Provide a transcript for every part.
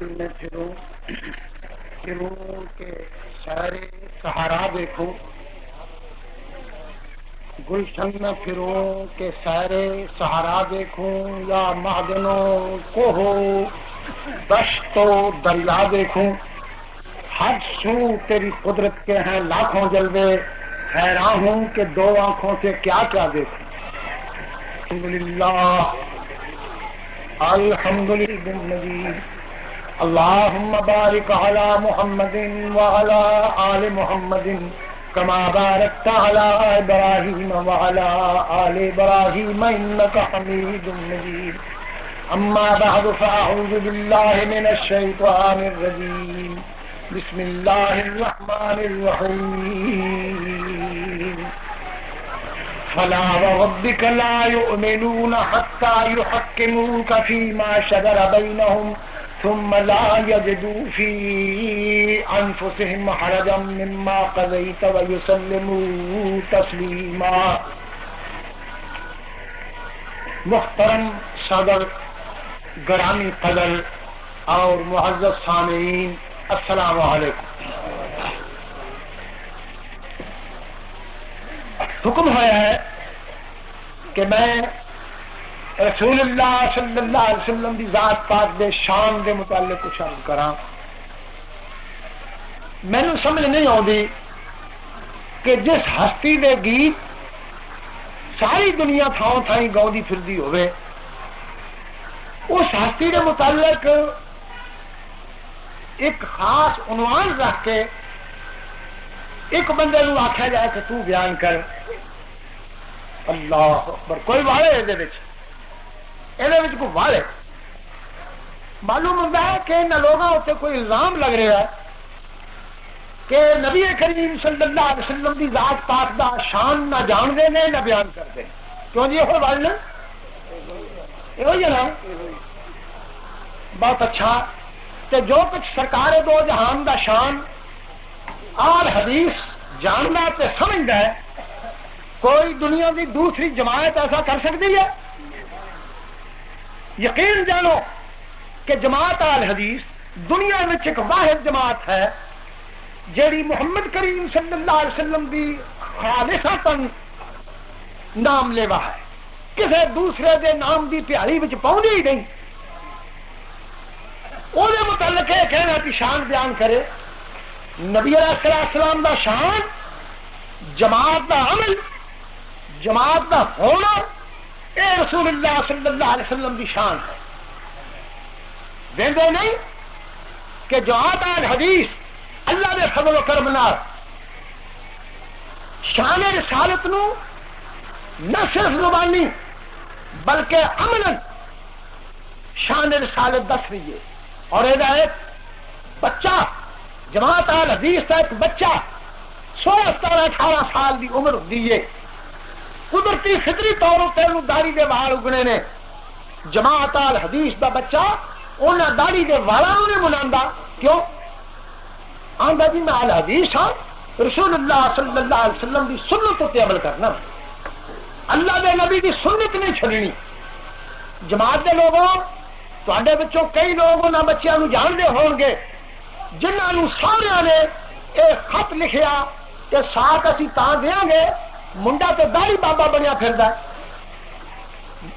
گلشن میں پھروں کہ سارے سہارا دیکھوں، گلشن میں پھروں کہ سارے سہارا دیکھوں، یا معدنوں کو ہو دشت و دریا دیکھوں، ہر سو تیری قدرت کے ہیں لاکھوں جلوے، حیران ہوں کہ دو آنکھوں سے کیا کیا دیکھوں۔ الحمدللہ الحمدللہ اللہم بارک علی محمد وعلی آل محمد کما بارکت علی ابراہیم وعلی آل ابراہیم انک حمید مجید۔ اما بعد فاعوذ باللہ من الشیطان الرجیم، بسم اللہ الرحمن الرحیم۔ فلا وربك لا يؤمنون حتى يحكموك فيما شجر بينهم ثم لا يجدوا في أنفسهم حرجا مما قضيت ويسلموا تسليما۔ محترم صدر، گرامی قدر اور معزز سامعین، السلام علیکم۔ حکم ہوا ہے کہ میں رسول اللہ صلی اللہ علیہ وسلم کی ذات پاک دے شان دے متعلق کچھ عرض کراں۔ مینوں سمجھ نہیں آتی کہ جس ہستی دے گیت ساری دنیا تھاؤں تھائی گاؤندی پھردی ہوئے، اس ہستی دے متعلق ایک خاص عنوان رکھ کے ایک بندے نو آکھیا جائے کہ تو بیان کر۔ اللہ اکبر، کوئی والے کوئی والے معلوم ہوتا ہے کہ ان لوگوں اتنے کوئی الزام لگ رہا ہے کہ نبی کریم صلی اللہ علیہ وسلم کی ذات پاک دا شان نہ جان دے نے نہ بیان کرتے۔ کیوں جی یہ بات نا یہ نا بہت اچھا کہ جو کچھ سرکار دو جہان دا شان آل حدیث جاننا تے سمجھتا ہے، کوئی دنیا کی دوسری جماعت ایسا کر سکتی ہے؟ یقین جانو کہ جماعت آل حدیث دنیا میں ایک واحد جماعت ہے جیڑی محمد کریم صلی اللہ علیہ وسلم کی خالصتاً نام لیوا ہے، کسی دوسرے دے نام کی پیالی وچ پاؤں ہی نہیں۔ وہ متعلق یہ کہنا کہ شان بیان کرے۔ نبی علیہ السلام دا شان جماعت دا عمل، جماعت دا ہونا، اے رسول اللہ صلی اللہ علیہ وسلم کی شان ہے۔ دیندے نہیں کہ جماعت آل حدیث اللہ دے فضل و کرم نال شان رسالت نو نہ صرف زبانی بلکہ عملاً شان رسالت دس رہی ہے۔ اور یہ ایک بچہ جماعت آل حدیث کا ایک بچہ 16 17 18 سال کی عمر ہوتی ہے، قدرتی فطری طور پر داڑھی دے وال اگنے نے۔ جماعت آل حدیث دا بچہ انہاں داڑھی دے والاں نے مناندا، کیوں؟ آندا جی میں آل حدیث ہاں، رسول اللہ صلی اللہ علیہ وسلم دی سنت تے عمل کرنا، اللہ دے نبی دی سنت نہیں چھڈنی۔ جماعت دے لوگوں، تواڈے وچوں کئی لوگ انہاں بچیاں نوں جانتے ہون گے جنہاں نوں سارے نے ایک خط لکھیا کہ ساتھ اسی تاں دیاں گے منڈا تو داڑھی بابا بنیا پھردا ہے۔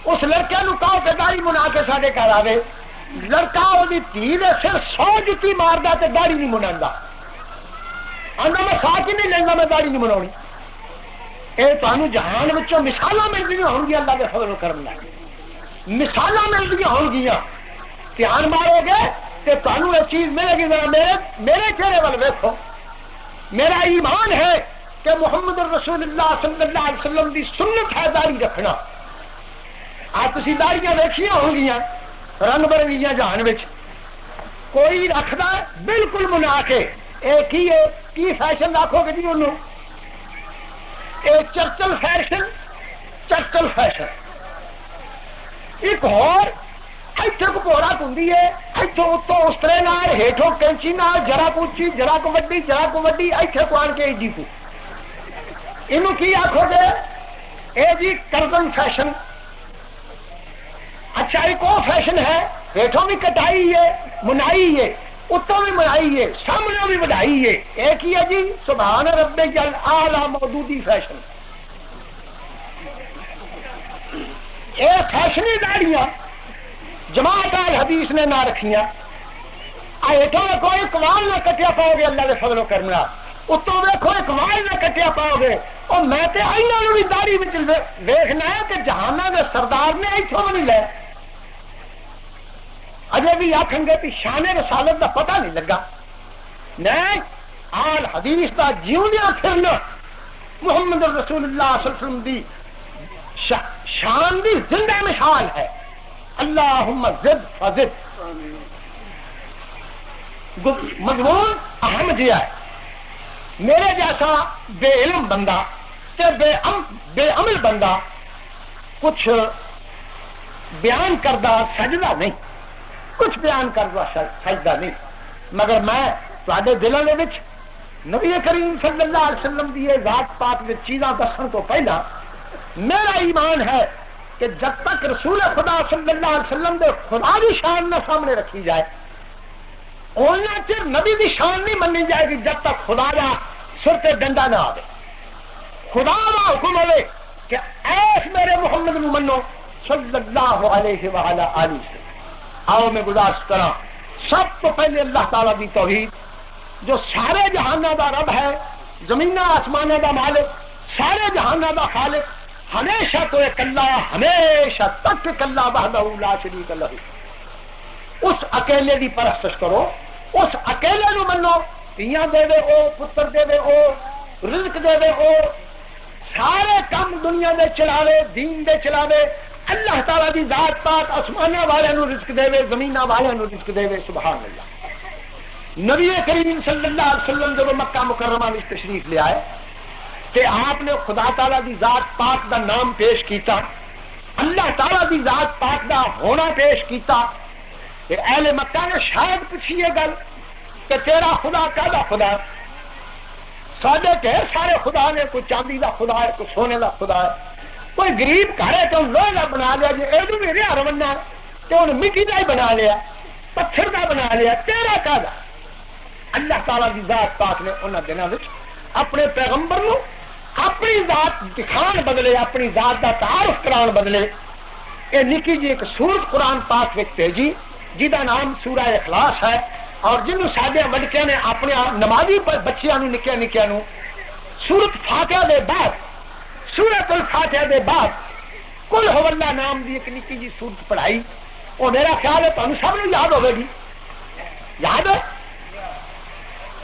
اس لڑکے نو کہو کہ داڑھی منا کے ساڈے گھر آوے، لڑکا وہی دھی دے سر 100 جتی ماردا تے داڑھی نہیں مناندا، آندا میں ساتھ ہی نہیں لینا، میں داڑھی نہیں مناونی۔ اے تانوں جہان وچوں مثالاں ملدیاں ہون گیاں، اللہ دے فضل و کرم نال مثالاں ملدیاں ہون گیاں، دھیان مارو گے تے تانوں یہ چیز ملے گی۔ ذرا میرے چہرے وال ویکھو، میرا ایمان ہے کہ محمد رسول اللہ صلی اللہ علیہ وسلم دی سنت ہے داڑھی رکھنا۔ آج تسی داڑیاں ویکھیاں ہو گیاں رنگ برنگیاں جہان وچ، کوئی رکھدا بالکل منا کے، اے کی فیشن آکھو گے جی انہوں؟ اے چرچل فیشن، چرچل فیشن۔ ایک اور ایتھے کو پورا ہوندی ہے، ایتھوں اتوں اس طرح نال، ہیٹھوں کینچی نال، جرا کو اچھی جرا کو وڈی جرا کو وڈی، ایتھے کو آن کے جی کو انہوں کی آکھو گے؟ اے جی کرزن فیشن۔ اچھا ایک اور فیشن ہے پیٹھوں بھی کٹائی ہے منائی ہے اتوں بھی منائی ہے سامنے بھی بدائی ہے ایک ہی ہے جی سبحان رب اعلی مودودی فیشن یہ فیشنی داڑیاں جماعت الحدیث نے نہ رکھیاں ایٹھوں کوئی اقبال نہ کٹیا پاؤ گے اللہ کے فضل و کرم اتوں دیکھو اقبال نہ کٹیا پاؤ گے اور میں تے انہاں بھی داڑھی وچ ویکھنا ہے کہ جہاناں دے سردار نے ایتھوں نہیں لے اجے بھی آکھن گے کہ شان رسالت دا پتہ نہیں لگا نہیں آل حدیث دا جیوندیاں پھرنا محمد رسول اللہ صلی اللہ علیہ وسلم دی شان دی زندہ مثال ہے اللہم زد فزد مضمون اہم جہا ہے میرے جیسا بے علم بندہ تے بے عمل بندہ کچھ بیان کردہ سجدہ نہیں کچھ بیان کردہ سجدہ نہیں مگر میں تواڈے دلوں دے وچ نبی کریم صلی اللہ علیہ وسلم دی ذات پاک دے چیزاں دسن تو پہلا میرا ایمان ہے کہ جب تک رسول خدا صلی اللہ علیہ وسلم دے خدا دی شان نہ سامنے رکھی جائے اُنّا چر نبی دی شان نہیں منی جائے گی جب تک خدا دا سر تے ڈنڈا نہ آئے خدا دا حکم ہوئے کہ ایس میرے محمد نو منو صلی اللہ علیہ وآلہ وسلم آؤ میں گزارش کرا سب تو پہلے اللہ تعالیٰ دی توحید جو سارے جہانہ دا رب ہے زمینہ آسمانہ دا مالک سارے جہانہ دا خالق ہمیشہ تو ایک اللہ ہمیشہ تک ایک اللہ وحدہ لا شریک لہ اس اکیلے دی پرستش کرو اس اکیلے نو منو پیاں دے دے او پتر دے دے او رزق دے دے او سارے کام دنیا دے چلاوے دین دے چلاوے اللہ تعالیٰ دی ذات پاک آسمانہ والے نو رزق دے وے زمینہ والے نو رزق دے وے سبحان اللہ نبی کریم صلی اللہ علیہ وسلم جب مکہ مکرمہ میں تشریف لے آئے کہ آپ نے خدا تعالیٰ دی ذات پاک دا نام پیش کیتا اللہ تعالیٰ دی ذات پاک دا ہونا پیش کیتا کہ اہل مکہ نے شاید پوچھیے گل کہ تیرا خدا کہدا خدا ساڈے ڈھیر سارے خدا نے کوئی چاندی دا خدا ہے کوئی سونے دا خدا ہے کوئی غریب گھر ہے تو لوہے دا بنا لیا جی یہ بھی رہا رونا تو انہیں مٹی دا ہی بنا لیا پتھر دا بنا لیا تیرا کہدا اللہ تعالیٰ دی ذات پاک نے انہاں دنوں وچ اپنے پیغمبر نو اپنی ذات دکھان بدلے اپنی ذات دا تعارف کران بدلے یہ نکی جی ایک سورت قرآن پاک وچ بھیجی جہاں نام سورہ اخلاص ہے اور جنہوں سادے وڈکیاں نے اپنے نمازی بچیاں نو نکیا نکیا نو سورت فاتحہ دے بعد سورت الفاتحہ دے بعد کل ہو اللہ نام دی ایک نکی جی سورت پڑھائی وہ میرا خیال ہے تمہیں سب نو یاد ہوگی گی یاد ہے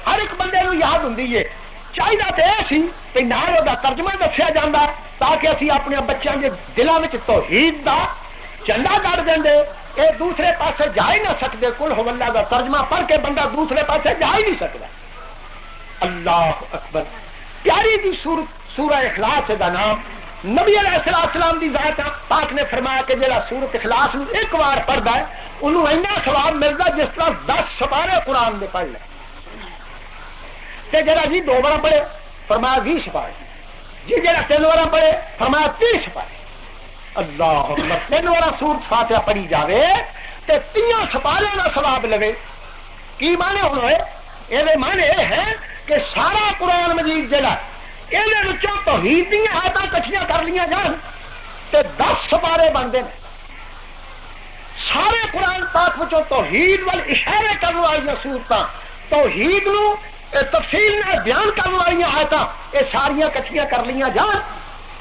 ہر ایک بندے نو یاد ہوندی ہے چاہیے تو یہ سی کہ نال وہ ترجمہ دسیا جاتا تاکہ اسی اپنے بچوں کے دلوں میں توحید دا جھنڈا گڑ دیں یہ دوسرے پاسے جا ہی نہ سکتے کل ہو اللہ کا ترجمہ پڑھ کے بندہ دوسرے پاسے جا ہی نہیں سکتا اللہ اکبر پیاری دی سورہ اخلاص دا نام نبی علیہ السلام دی ذات پاک نے فرمایا کہ جڑا سورۃ اخلاص نو ایک بار پڑھدا ہے انہوں اینا ثواب ملدا جس طرح 10 سپارے قرآن دے پڑھ لے تے جڑا جی 2 بار پڑھے فرمایا 20 سپارے جی جڑا 3 بار پڑھے فرمایا 30 سپارے اللہ اکبر 3 بار سورۃ فاتحہ پڑھی جاوے تے 30 سپارے دا ثواب لوے کی معنی ہوئے یہ معنی یہ ہے کہ سارا قرآن مجید جڑا یہ توحید دیا آیتاں کٹھیاں کر لیا جان تے 10 سپارے بنتے ہیں سارے قرآن پاک وچوں توحید وال اشارے کرنے والی صورتاں توحید نو تفصیل نال بیان کرنے والی آیتاں یہ ساریاں کٹھیاں کر لیا جان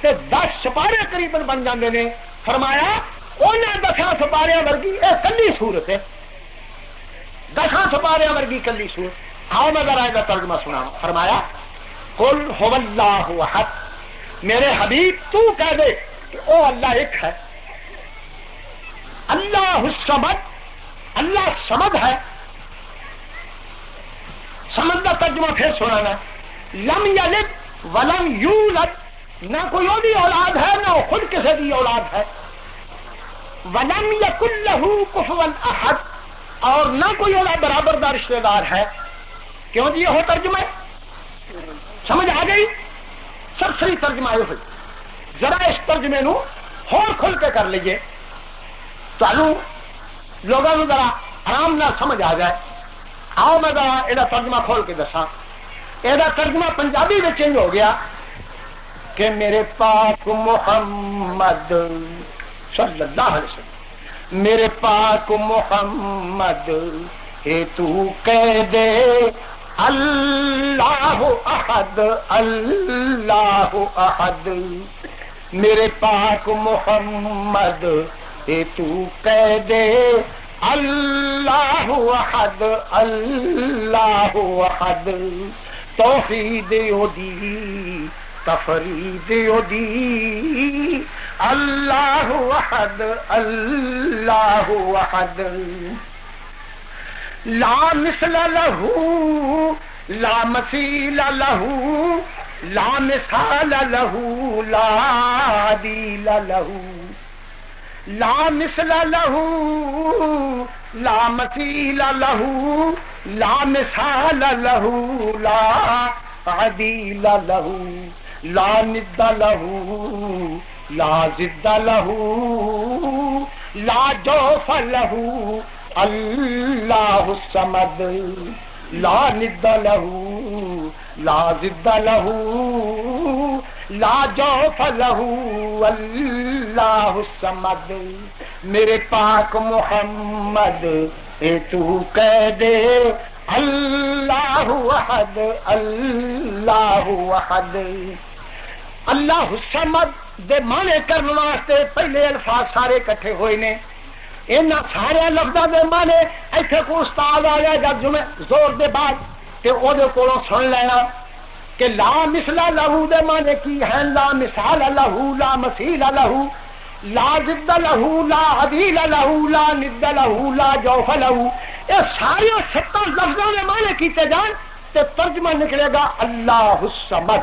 تے 10 سپارے قریباً بن جاندے نے فرمایا انہاں 10 سپاریاں ورگی یہ کلی صورت ہے 10 سپاریاں ورگی کلی صورت آؤ میں ذرا کا ترجمہ سنا فرمایا قل هو اللہ احد میرے حبیب تو کہہ دے کہ او اللہ ایک ہے اللہ الصمد اللہ صمد ہے صمد کا ترجمہ پھر سنانا لم یلد ولم یولد نہ کوئی اور اولاد ہے نہ خود کسی کی اولاد ہے ولم یکن لہ کفوا احد اور نہ کوئی اور برابر دا رشتہ دار ہے کیوں جی یہ ترجمہ سمجھ آ گئی سب صحیح ترجمہ ہوئی ذرا اس ترجمے نو اور کھل کے کر لیجئے چالو لوگوں کو ذرا آرام نہ سمجھ آ جائے. آؤ میں ذرا یہ ترجمہ کھول کے دسا. یہ ترجمہ پنجابی میں چینج ہو گیا کہ میرے پاک محمد صلی اللہ علیہ وسلم، میرے پاک محمد ہے تو کہہ دے اللہ احد اللہ احد، میرے پاک محمد ہے تو کہہ دے اللہ احد اللہ احد، توحید دی تفرید دی اللہ احد اللہ احد، لا مثل له لا مثیل له لا مثال له لا عدیل له، لا مثل له لا مثیل له لا مثال له لا عدیل له، لا ند له لا ضد له لا جوف له اللہ الصمد، لا ند له لا ضد له لا جوف له اللہ الصمد، میرے پاک محمد اے تو کہہ دے اللہ احد اللہ احد۔ اللہ الصمد دے معنی کرنے واسطے پہلے الفاظ سارے اکٹھے ہوئے نے، ان سارے لفظوں کے معنی ایتھے کو استاد آ گیا جب جمعے زور دے بعد تے او دے کولوں سن لینا کہ لا مثل لہو دے معنی کی ہے، لا مثال لہو لا مثیل لہو لا ضد لہو لا عدیل لہو لا ند لہو لا جوف لہو، یہ سارے 70 لفظوں کے معنی کیتے جان تے ترجمہ نکلے گا اللہ الصمد۔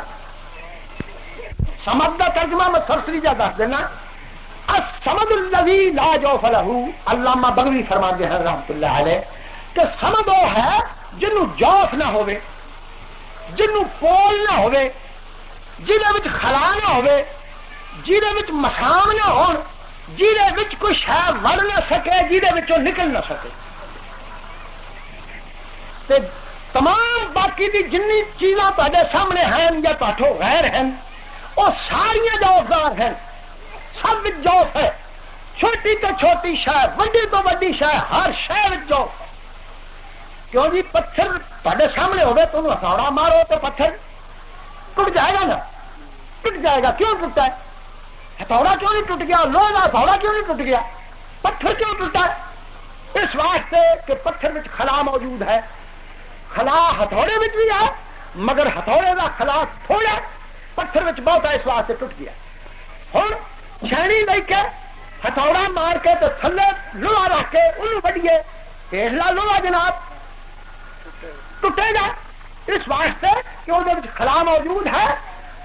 صمد کا ترجمہ میں سرسری جا دس دینا، الصمد الذی لا جوف لہو، علامہ بغوی فرماتے ہیں رحمۃ اللہ علیہ کہ صمد وہ ہے جنوں جوف نہ ہوے، جنوں پول نہ ہوے، جہدے وچ خلا نہ ہوے، جہدے وچ مسام نہ ہون، جہدے وچ کوئی شے وڑ نہ سکے، جہدے وچوں نکل نہ سکے، تے تمام باقی دی جنی چیزاں تہاڈے سامنے ہیں یا تہاڈوں غیر ہیں وہ ساریاں جوفدار ہیں، سب جوف ہے، چھوٹی تو چھوٹی شے، وڈی تو وڈی شے، ہر شے وچ جوف۔ کیوں جی پتھر تہاڈے سامنے ہوے تو انہوں ہتھوڑا مارو تو پتھر ٹوٹ جائے گا نا، ٹوٹ جائے گا۔ کیوں ٹوٹتا ہے؟ ہتھوڑا کیوں نہیں ٹوٹ گیا؟ لوہے کا ہتھوڑا کیوں نہیں ٹوٹ گیا؟ پتھر کیوں ٹوٹا ہے؟ اس واسطے کہ پتھر وچ خلا موجود ہے، خلا ہتھوڑے وچ بھی ہے مگر ہتھوڑے کا خلا تھوڑا، پتھر وچ بہت ہے، اس واسطے ٹوٹ گیا۔ ہن چھینی لے کے ہتھوڑا مار کے تو تھلے لوہا رکھ کے انہوں وڈیے، ہیٹلا لوہا جناب ٹوٹے گا، اس واسطے کہ وہ خلا موجود ہے،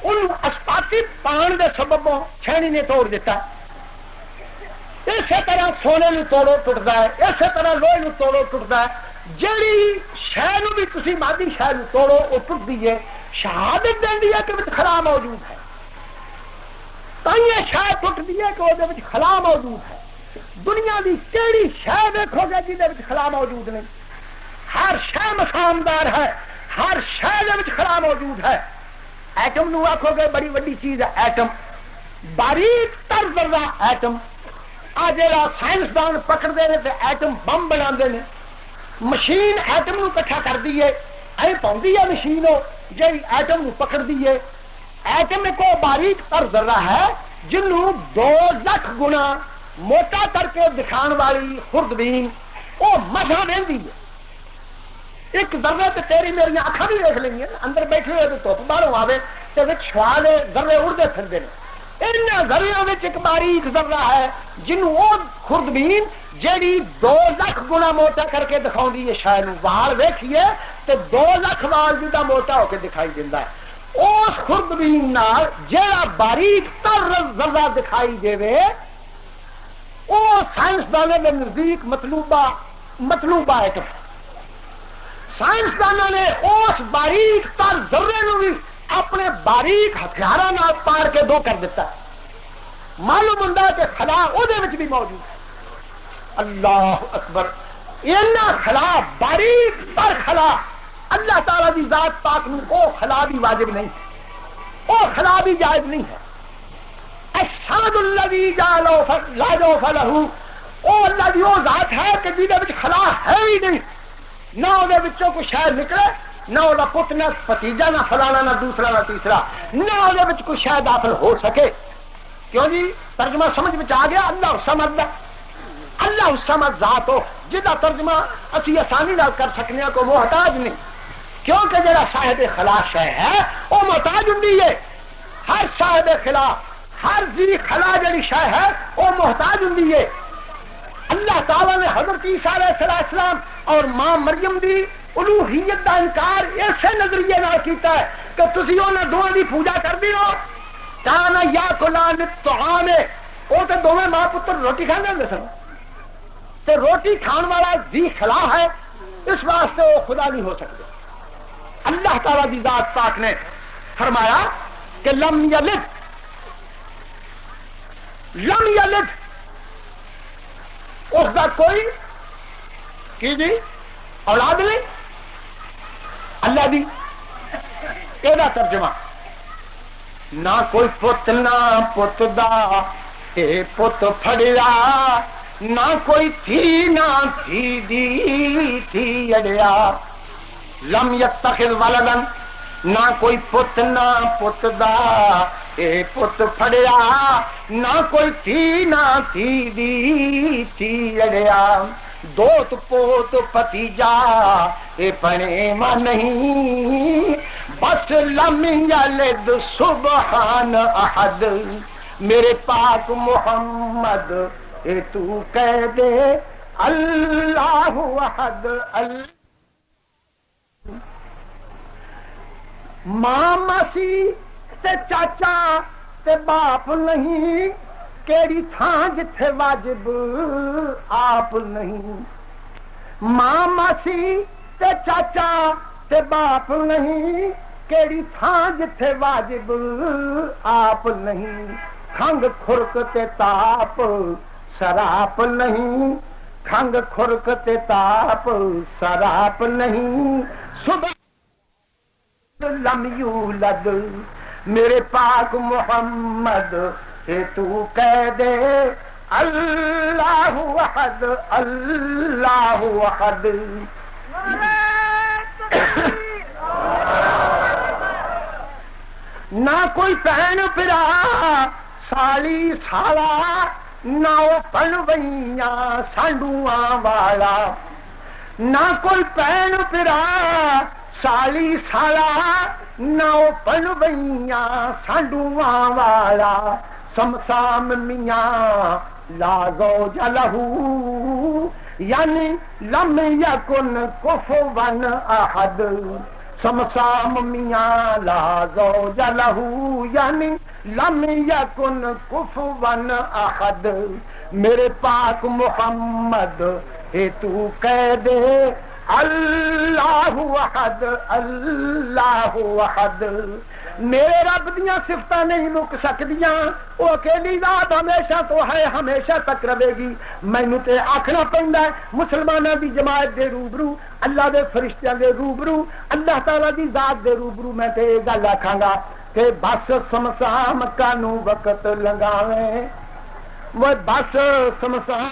ان اسپاتی پان کے سببوں چھینی نے توڑ دیتا۔ اسی طرح سونے نو توڑو ٹوٹتا ہے، اسی طرح لوہے نو توڑو ٹوٹتا ہے، جیڑی شے نو بھی تسی مادی شے نو توڑو وہ ٹوٹ دیے، شہادت دینی ہے کہ خلا موجود ہے، تائیں شے ٹوٹ دیے کہ وہ خلا موجود ہے۔ دنیا دی کیڑی شے دیکھو گے جہد خلا موجود نہیں، ہر شے مسامدار ہے، ہر شے خلا موجود ہے۔ ایٹم نو آکھو گے بڑی وڈی چیز ہے ایٹم، باریک تر ذرہ ایٹم، آ جڑا سائنسدان پکڑتے ہیں تو ایٹم بم بنا دے، مشین ایٹم نو کٹھا کر دیے، اے پاؤندی ہے مشین جی ایٹم نو پکڑ دیے۔ ایٹم ایک باریک تر ذرہ ہے جنوں 2 لاکھ گنا موٹا کر کے دکھان والی خوردبین وہ مسا دینی ہے۔ ایک ذرے تے تیری میری اکھاں بھی دیکھ لیں گے، اندر بیٹھے ہوئے تو دھوپ باہروں آوے تے وچ چھوالے ذرے اڑدے پھردے نے، ان ذریعوں وچ ایک باریک ذرہ ہے جنوں وہ خوردبین جیڑی 2 لاکھ گنا موٹا کر کے دکھاؤندی ہے شے نوں، وال ویکھیے تے 2 لاکھ وال جدا موٹا ہو کے دکھائی دیندا ہے۔ اس خوردبین نال جیڑا باریک تر ذرہ دکھائی دے وہ سائنسدانوں کے نزدیک مطلوبہ ایٹم۔ سائنسدانوں نے اس باریک تر ذرے نو بھی اپنے باریک ہتھیاراں نال پار کے 2 کر دیتا، معلوم ہوتا ہے کہ خلا وہ بھی موجود ہے۔ اللہ اکبر. خلا باریک پر خلا اللہ تعالی دی ذات پاک نو او خلا بھی واجب نہیں, او خلا بھی جائز نہیں ہے. اشہد الذی جعلو لا جوف لہ, او اللہ دی او ذات ہے کہ جہدے وچ خلا ہے ہی نہیں, نہ وہ بچوں کو شہ نکلے, نہ وہ پت نہ بھتیجا نہ فلانا نہ دوسرا نہ تیسرا, نہ وہ کوئی شہ داخل ہو سکے. کیوں جی ترجمہ سمجھ میں آ گیا. اللہ الصمد, اللہ الصمد ذات ہو جہاں ترجمہ اسی آسانی نال کر سکنے کو محتاج نہیں, کیونکہ جڑا صاحب خلا شہ ہے وہ محتاج ہوندی ہے. ہر صاحب خلا, ہر ذی خلا جڑی شہ ہے وہ محتاج ہوندی ہے. اللہ تعالی نے حضرت عیسیٰ علیہ السلام اور ماں مریم دی الوہیت کا انکار ایسے نظریے نال کیتا ہے کہ تسی انہاں دوواں دی پوجا کردی ہو. کانا یاکلان الطعام, وہ تو دونوں ماں پتر روٹی کھانے ہوندے سن, تو روٹی کھان والا ذی خلا ہے, اس واسطے وہ خدا نہیں ہو سکتے. اللہ تعالیٰ کی ذات پاک نے فرمایا کہ لم یلد, لم یلد, اس کا کوئی کی جی اولاد نہیں. اللہ دی یہ ترجمہ, نہ کوئی پت نہ پت دا اے پت پھڑیا, نہ کوئی تھی نہ تھی دی تھی اڑیا. لم یتخذ ولدن, نہ کوئی پت نہ پت دا اے پت پھڑیا, نہ کوئی تھی نہ تھی دی تھی اڑیا. دوت پوت پتیجا اے پڑے ماں نہیں, بس لم یلد سبحان احد. میرے پاک محمد اے تو کہہ دے اللہ احد. ماں مسی تے چاچا تے باپ نہیں, کیڑی تھان جتھے واجب آپ نہیں. ماں مسی تے چاچا تے باپ نہیں, کیڑی تھان جتھے واجب آپ نہیں. کھنگ کھرک تے تاپ سراپ نہیں, کھنگ کھرک تے تاپ سراپ نہیں. صبح لم یولد, میرے پاک محمد اے تو کہہ دے اللہ احد اللہ احد. نہ کوئی بہن پھرا سالی سالا, نہ وہ پنویاں سانڈواں والا. نہ کوئی بہن پھرا سالی سالا, نہ وہ پنویاں سانڈواں والا. سمسام میاں لا زوج لہو, یعنی لم یکن کفوا احد. سمسام میاں لا زوج لہو, یعنی لم یکن کفوا احد. میرے پاک محمد اے تو کہہ دے اللہ احد اللہ احد. میرے رب دیاں صفتاں نہیں مک سکدیاں, وہ اکیلی ذات ہمیشہ تو ہے, ہمیشہ تک رہے گی. مینوں تے آکھنا پیندا ہے مسلماناں دی جماعت دے روبرو, اللہ دے فرشتیاں دے روبرو, اللہ تعالی دی ذات دے روبرو میں تے گل آکھاں گا کہ بس سمسام کانوں وقت لنگاویں, وہ بس سمسام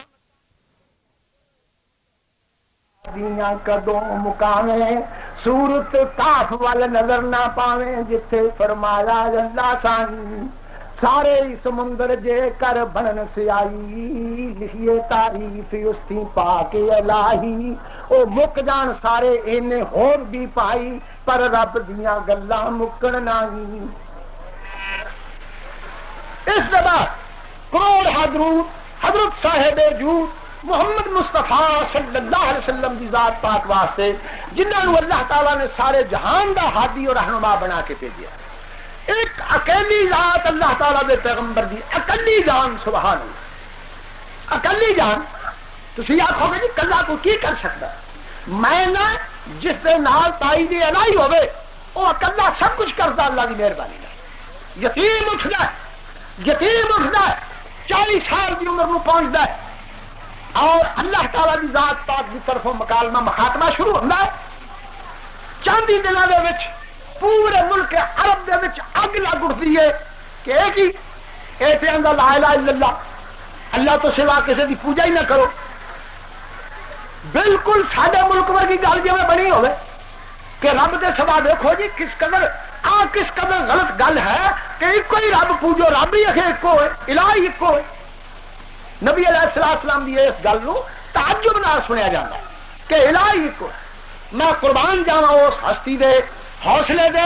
دیاں کدوں مکاویں. سورت کاف وال نظر نہ پاویں جتھے فرمایا اللہ سان سارے سمندر جے کر بنن سے آئی, لکھیے تعریف اس تھی پاک الہی. او مک جان سارے اینے ہور بھی پائی, پر رب دیاں گلاں مکن نہیں. اس دفعہ کروڑ حضرت صاحب وجود محمد مصطفیٰ صلی اللہ علیہ وسلم کی ذات پاک واسطے, جنہوں اللہ تعالیٰ نے سارے جہان دا ہادی اور رہنما بنا کے بھیجا. ایک اکیلی ذات اللہ تعالیٰ دے پیغمبر دی اکلی جان, سبحان اللہ, اکلی جان. تسی آکھو گے جی کلا کو کی کر سکتا, میں نہ جس دے نال تائید الہی ہوئے وہ اکلا سب کچھ کرتا اللہ کی مہربانی ہے. یتیم اٹھتا ہے, یتیم اٹھتا ہے, 40 سال کی عمر میں پہنچتا ہے, اور اللہ تعالی کی ذات پاک کی طرفوں مکالمہ مخاطبہ شروع ہوتا ہے. چاندی دنوں دے وچ پورے ملک عرب دے وچ اگ لگ اٹھتی ہے کہ ایک ہی ایسے آندا لا الہ الا اللہ، اللہ تو سوا کسی کی پوجا ہی نہ کرو. بالکل ساڈے ملک ورگی گل جی بنی ہوئے کہ رب دے سوا دیکھو جی کس قدر غلط گل ہے کہ ایک ہی رب پوجو، رب ہی اکھے ایک ہوئے، الہ ہی ایک ہوئے. نبی علیہ السلام کی اس گل کو تعجب نال سنیا جاتا ہے کہ الہ ہی ایک ہوئے. میں قربان جاواں اس ہستی دے حوصلے دے.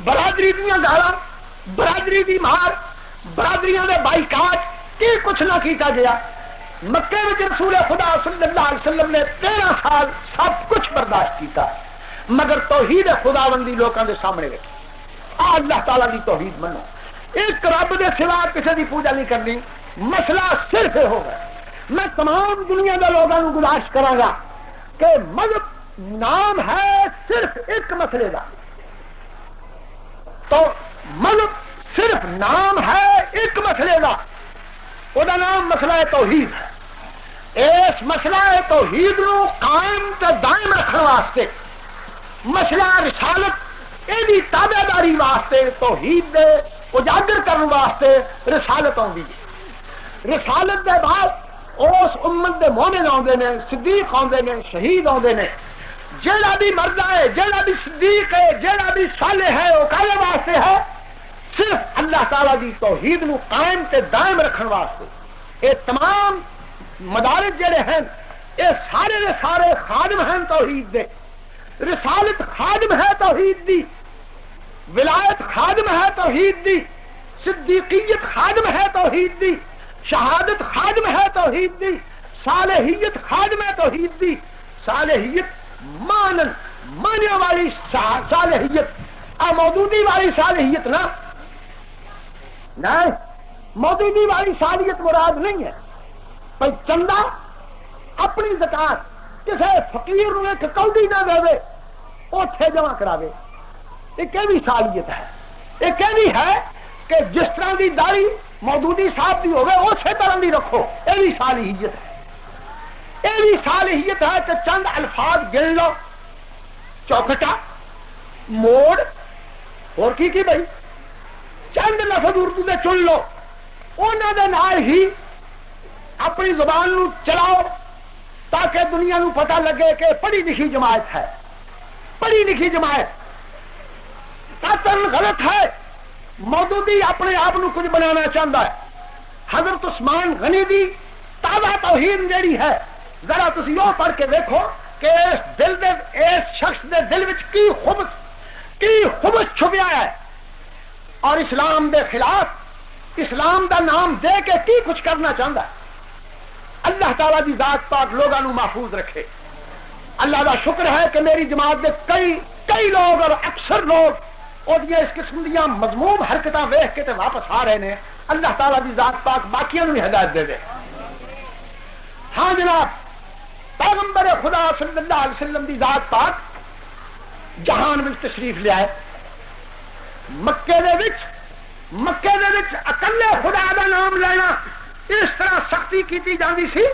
برادری دیا گالاں، برادری دی مار، برادریاں دے بائیکاٹ کی کچھ نہ کیتا گیا. مکے میں رسول خدا صلی اللہ علیہ وسلم نے 13 سال سب کچھ برداشت کیتا مگر توحید خداوندی لوکاں دے سامنے رکھی. اللہ تعالیٰ دی توحید منو، ایک رب دے سوا کسی دی پوجا نہیں کرنی. مسئلہ صرف یہ ہوگا. میں تمام دنیا کے لوگوں کو گزارش کراں گا کہ مذہب نام ہے صرف ایک مسئلے کا، تو مذہب صرف نام ہے ایک مسئلے کا، وہ نام مسئلہ توحید ہے. اس مسئلہ توحید نو قائم تے دائم رکھنے واسطے، مسئلہ رسالت یہ تابع داری واسطے، توحید دے اجاگر کرنے واسطے رسالت آتی ہے. رسالت دے بعد اس امت دے مومن آتے ہیں، صدیق آتے ہیں، شہید آتے ہیں. جیڑا بھی مرد ہے، جیڑا بھی صدیق ہے، جیڑا بھی صالح ہے، وہ کالے واسطے ہے صرف اللہ تعالیٰ دی توحید نو قائم تے دائم رکھنے واسطے. یہ تمام مدارج جڑے ہیں یہ سارے دے سارے خادم ہیں توحید دے. رسالت خادم ہے توحید دی، ولایت خادم ہے توحید دی، صدیقیت خادم ہے توحید دی، شہادت خادم ہے توحید دی، صالحیت خادم ہے توحید دی. صالحیت ماننے والی صالحیت، موجودی والی صالحیت نہ موجودی والی صالحیت مراد نہیں ہے. بھائی چندہ اپنی زکات کسی فقیر نو ایک کوڈی نہ دے اوتھے جمع کراوے، ایک بھی صالحیت ہے. ایک بھی ہے کہ جس طرح دی داڑھی مودودی صاحب دی ہوگی اسی طرح دی رکھو، یہ بھی صالحیت ہے. یہ بھی صالحیت ہے کہ چند الفاظ گن لو، چوکھٹا، موڑ، اور کی بھائی چند لفظ اردو دے چن لو، انہوں دے نال ہی اپنی زبان نو چلاؤ تاکہ دنیا نو پتہ لگے کہ پڑھی لکھی جماعت ہے. پڑھی لکھی جماعت قطعاً غلط ہے. مودودی اپنے آپ نو کچھ بنانا چاہتا ہے. حضرت عثمان غنی دی تازہ توہین جیڑی ہے ذرا تسی وہ پڑھ کے دیکھو کہ اس شخص دے دل وچ کی خبث چھپیا ہے اور اسلام دے خلاف اسلام دا نام دے کے کی کچھ کرنا چاہتا ہے. اللہ تعالیٰ دی ذات پاک لوگوں کو محفوظ رکھے. اللہ کا شکر ہے کہ میری جماعت دے کئی لوگ اور اکثر لوگ اور اس قسم دیا مذموم حرکتاں ویکھ کے تے واپس آ رہے ہیں. اللہ تعالیٰ دی ذات پاک باقیوں بھی ہدایت دے دے. ہاں جناب، پیغمبر خدا صلی اللہ علیہ وسلم دی ذات پاک جہان میں تشریف لے آئے. مکے دے وچ اکلے خدا دا نام لینا اس طرح سختی کی جاتی سی.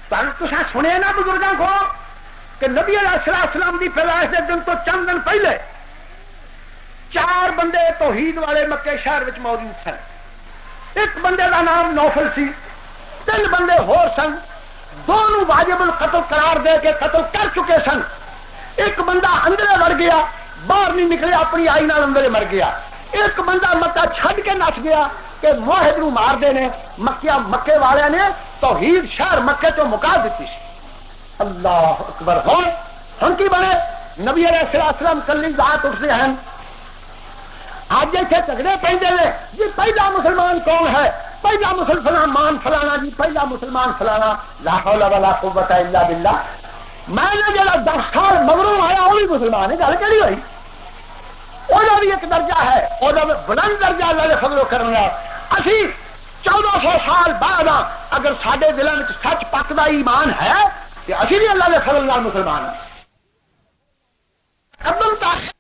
پر تساں سنے نا بزرگاں کو کہ نبی علیہ السلام دی پیدائش کے دن تو چند دن پہلے 4 بندے توحید والے مکے شہر وچ موجود سن. ایک بندے دا نام نوفل سی، 3 بندے ہور سن، 2 نو واجب القتل قرار دے کے قتل کر چکے سن. ایک بندہ اندرے وڑ گیا، باہر نہیں نکلے، اپنی آئی نال اندرے مر گیا. ایک بندہ مکہ چھڈ کے نس گیا کہ موحد نو مار دینے. مکے والے نے توحید شہر مکے تو مکا دیتی سی. اللہ اکبر. ہن کی بنے؟ نبی علیہ السلام کلی ذات اٹھتے ہیں. آج اتنے جھگڑے پہنتے ہیں جی پہلا مسلمان کون ہے، پہلا مسلمان فلانا جی، پہلا مسلمان فلانا. لا حول ولا قوت الا باللہ. میں نے جڑا 10 سال مگروں آیا وہ بھی مسلمان ہے. گل کہڑی ہوئی؟ وہ بھی ایک درجہ ہے، وہ بلند درجہ اللہ نے فضل و کرم ہے. اسی 1400 سال بعد اگر سارے دلوں میں سچ پکدا ایمان ہے تو اسی بھی اللہ کے فضل نال مسلمان ہیں. قدم تک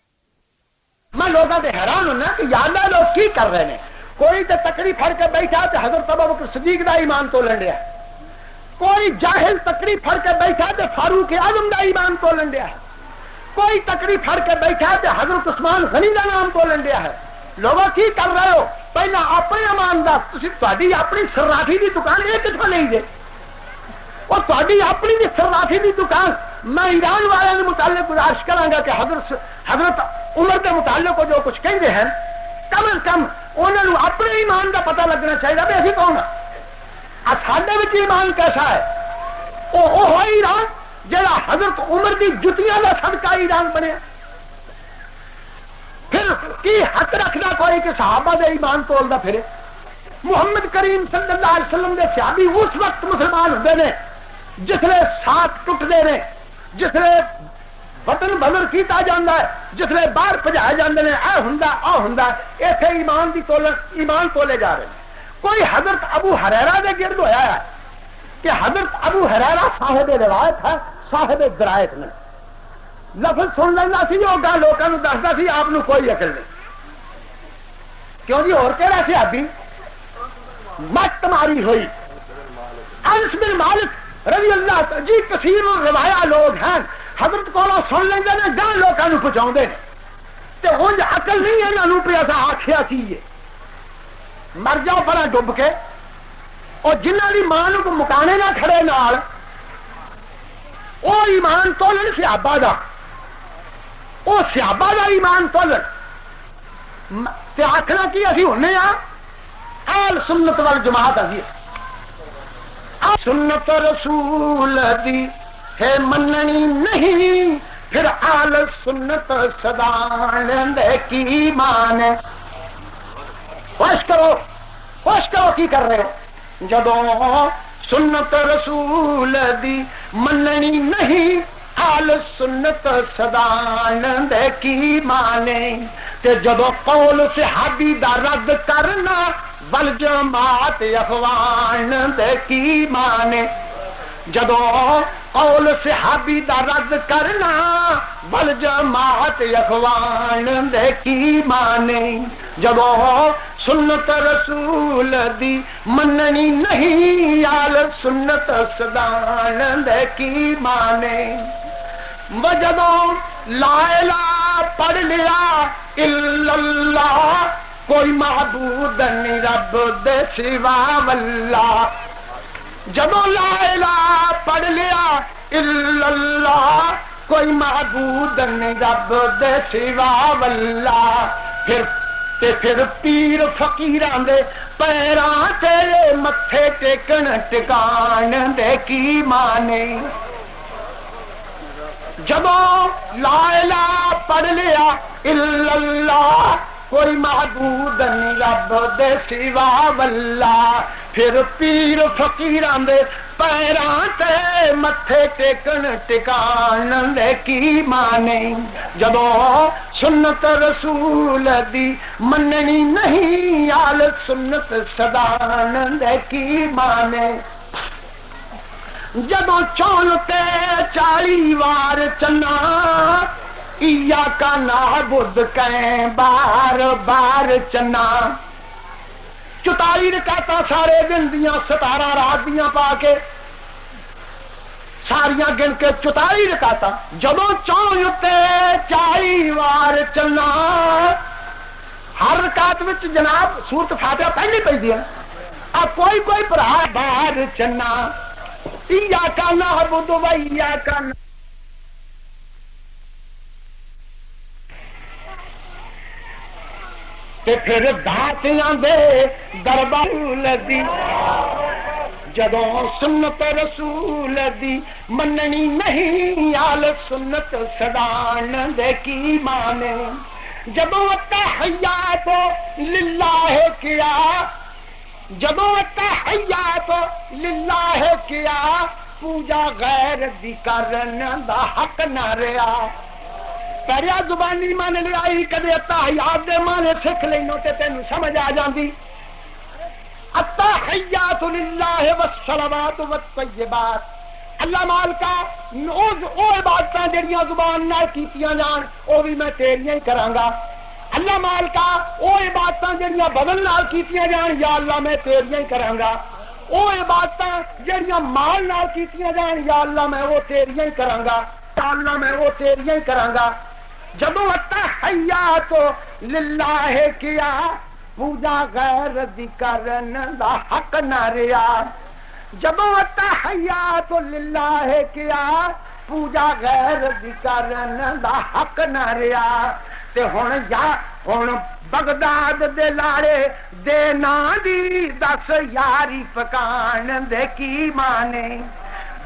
میں لوگوں سے حیران ہونا کہ یاد ہے لوگ کی کر رہے ہیں. کوئی تو تکڑی پھڑ کے بیٹھا تو حضرت ابوبکر صدیق دا ایمان تو لینڈیا. کوئی جاہل تکڑی پھڑ کے بیٹھا تے فاروق اعظم دا ایمان تولن دیا ہے، کوئی تکڑی پھڑ کے بیٹھا تے حضرت عثمان غنی دا نام تولن دیا ہے. لوگوں کی کر رہے ہو؟ پہلا اپنے ایمان دا تسی اپنی صرافی دی دکان یہ کتوں نہیں دے، اور تاری اپنی بھی صرافی دی دکان. میں ایران والوں کے متعلق گزارش کراں گا کہ حضرت عمر کے متعلق جو کچھ کہتے ہیں کم از کم انہوں نے اپنے ایمان کا پتہ لگنا چاہیے بھی اسی کون ہاں، ساڈے وچ ایمان کیسا ہے. وہ ایران جہاں حضرت عمر کی جتیاں کا صدقہ ایران بنیا. پھر کی حق رکھنا کوئی کہ صحابہ دے ایمان تولدا پھرے. محمد کریم صلی اللہ علیہ وسلم دے صحابی اس وقت مسلمان ہوتے ہیں جسے ساتھ ٹوٹتے ہیں، جسے وطن بدر کیتا جاتا ہے، جسے باہر بھجائے جاتے ہیں، اے ہوندا آ ہوندا، ایتھے ایمان تولے جا رہے ہیں. کوئی حضرت ابو ہریرہ دے گرد ہویا ہے کہ حضرت ابو ہریرہ صاحب روایت ہے، صاحب درایت نے. لفظ سن لینا سی جو گا لوگوں کو دستا سی آپ کو کوئی عقل نہیں. کیوں جی اور کہڑا سی ابھی مت ماری ہوئی. انس بن مالک رضی اللہ جی کثیر روایہ لوگ ہیں حضرت کو سن لیں گے گاہ لوگوں کو پہنچاؤ تے انج عقل نہیں ہے انہوں پہ ایسا آخیا کی مر جاؤ بڑا ڈب کے. اور جنہ کی ماں کو مکانے نہ کھڑے نال وہ ایمان تولن صحابہ دا، وہ صحابہ دا ایمان تولن تے آخنا کی اسی ہونے ہاں اہل سنت والجماعت. اسی سنت رسول دی ہے مننی نہیں، پھر اہل سنت سدان دے کی ایمان. خوش کرو کی کر رہے ہو؟ جدوں سنت رسول دی مننی نہیں، اہل سنت سدان دے کی مانے. تے جدو قول صحابی دا رد کرنا والجماعت اخوان دے کی مانے. جدو قول صحابی دا رد کرنا والجماعت اخوان دے کی مانے. جدو سنت رسول دی مننی نہیں، آل سنت سدان دے کی مانے. جدو لا الہ پڑھ لیا الا اللہ، کوئی معبود نہیں رب دے سوا واللہ. جدو لا الہ پڑھ لیا الا اللہ، کوئی معبود نہیں رب دے سوا واللہ. پھر پیر فقیران دے پیراں تے متھے ٹیکن ٹکان دے کی مانے. جدو لا الہ پڑھ لیا الا اللہ، کوئی معبود نہیں رب دے سوا واللہ. پھر پیر فقیران دے پیراں تے متھے ٹیکن ٹکان دے کی مانے. جدو سنت رسول دی مننی نہیں، آل سنت سدان دے کی مانے. جدو چونتے 40 وار چنا ایاک نعبد کہیں بار بار چنا. 44 رکعتاں سارے دن دیاں 17 رات دیاں پا کے ساریاں گن کے 44 رکعتاں. جدو چون تے 40 وار چلنا، ہر رکعت وچ جناب سورت فاتحہ پہلی پڑھ دی. کوئی بھرا بار چنا ایاک نعبد و ایاک تے پھر داتیاں دے دربار دی. جدوں سنت رسول دی مننی نہیں، آل سنت سدان دے کی مانے. جدوں تحیات للہ کیا، جدوں تحیات للہ کیا، پوجا غیر دی کرن دا حق نہ رہا. پہلے زبانی مان لیا کدے تحیات دے مانے سکھ لینو تے تینوں سمجھ آ جاندی. التحیات للہ والصلوات والطیبات، اللہ مالکا او عبادتاں جڑیاں زبان نال کیتیاں جان او بھی میں تیریاں ہی کراں گا. اللہ مالکا او عبادتاں جڑیاں بدن نال کیتیاں جان یا اللہ میں تیریاں ہی کراں گا. وہ عبادت جہاں مال نال کیتیاں جان، یا اللہ میں وہ تیریاں ہی کراں گا، یا اللہ میں وہ تیریاں ہی کراں گا۔ جدو التحیات للہ کیا پوجا غیر دی کرن دا حق نہ ریا، جدو التحیات للہ کیا پوجا غیر دی کرن دا حق نہ ریا، تے ہن بغداد دے لاڑے دے ناں دی دس یاری پکان دے کی مانے،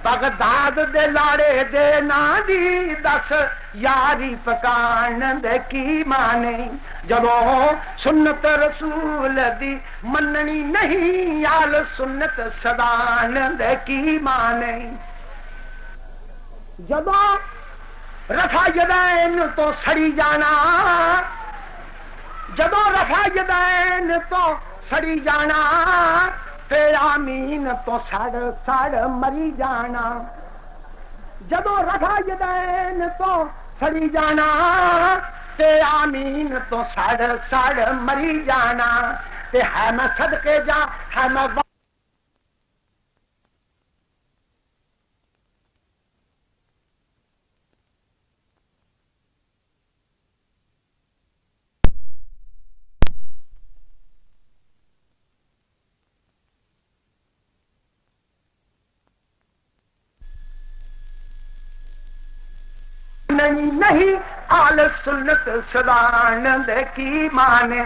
بغداد دے لاڑے دے ناں دی دس یاری پکان دے کی مانے، جدوں سنت رسول دی مننی نہیں یال سنت سدان دے کی مانے، جدوں رفع یدین تو سڑی جانا، جدوں رفع یدین تو سڑی جانا، تے آمین تو سڑ سڑ مری جانا، جدوں رفع یدین تو سڑی جانا، تے آمین تو سڑ سڑ مری جانا، تے ہے میں صدقے جا ہے میں نہیں آل سنت سدان دے کی مانے۔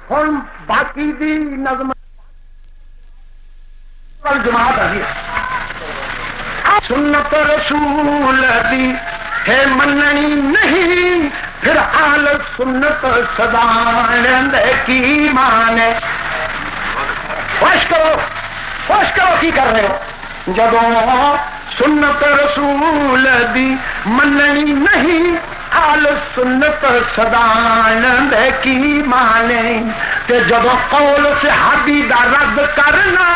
ہن باقی دی نظم جماعت آئی سنت رسول دی ہے مننی نہیں، پھر آل سنت سدان دے کی مانے۔ خوش کرو کی کر رہے ہو؟ جدوں سنت رسول دی مننی نہیں آل سنت سدان دے کی مانے، تے جدو قول صحابی دا رد کرنا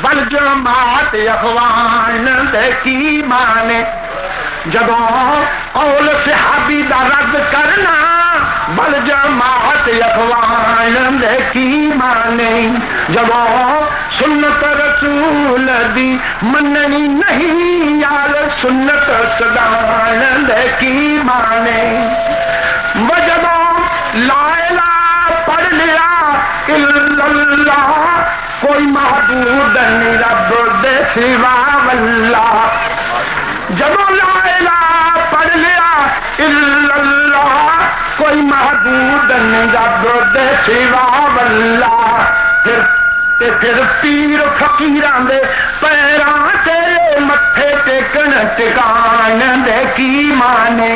بل جماعت اخوان دے کی مانے، جدو قول صحابی دا رد کرنا بل جماعت اخوان دے کی مانے، جدو سنت رسول دی مننی نہیں یال سنت سدان دے کی مانے، وجدوں لا الہ پڑھ لیا الا اللہ کوئی معبود نہیں رب دے سوا واللہ، جدوں لا الہ پڑھ لیا الا اللہ کوئی معبود نہیں رب دے سوا واللہ، پھر پیر فقیراں دے پیراں تے متھے ٹیکن ٹکان دے کی مانے،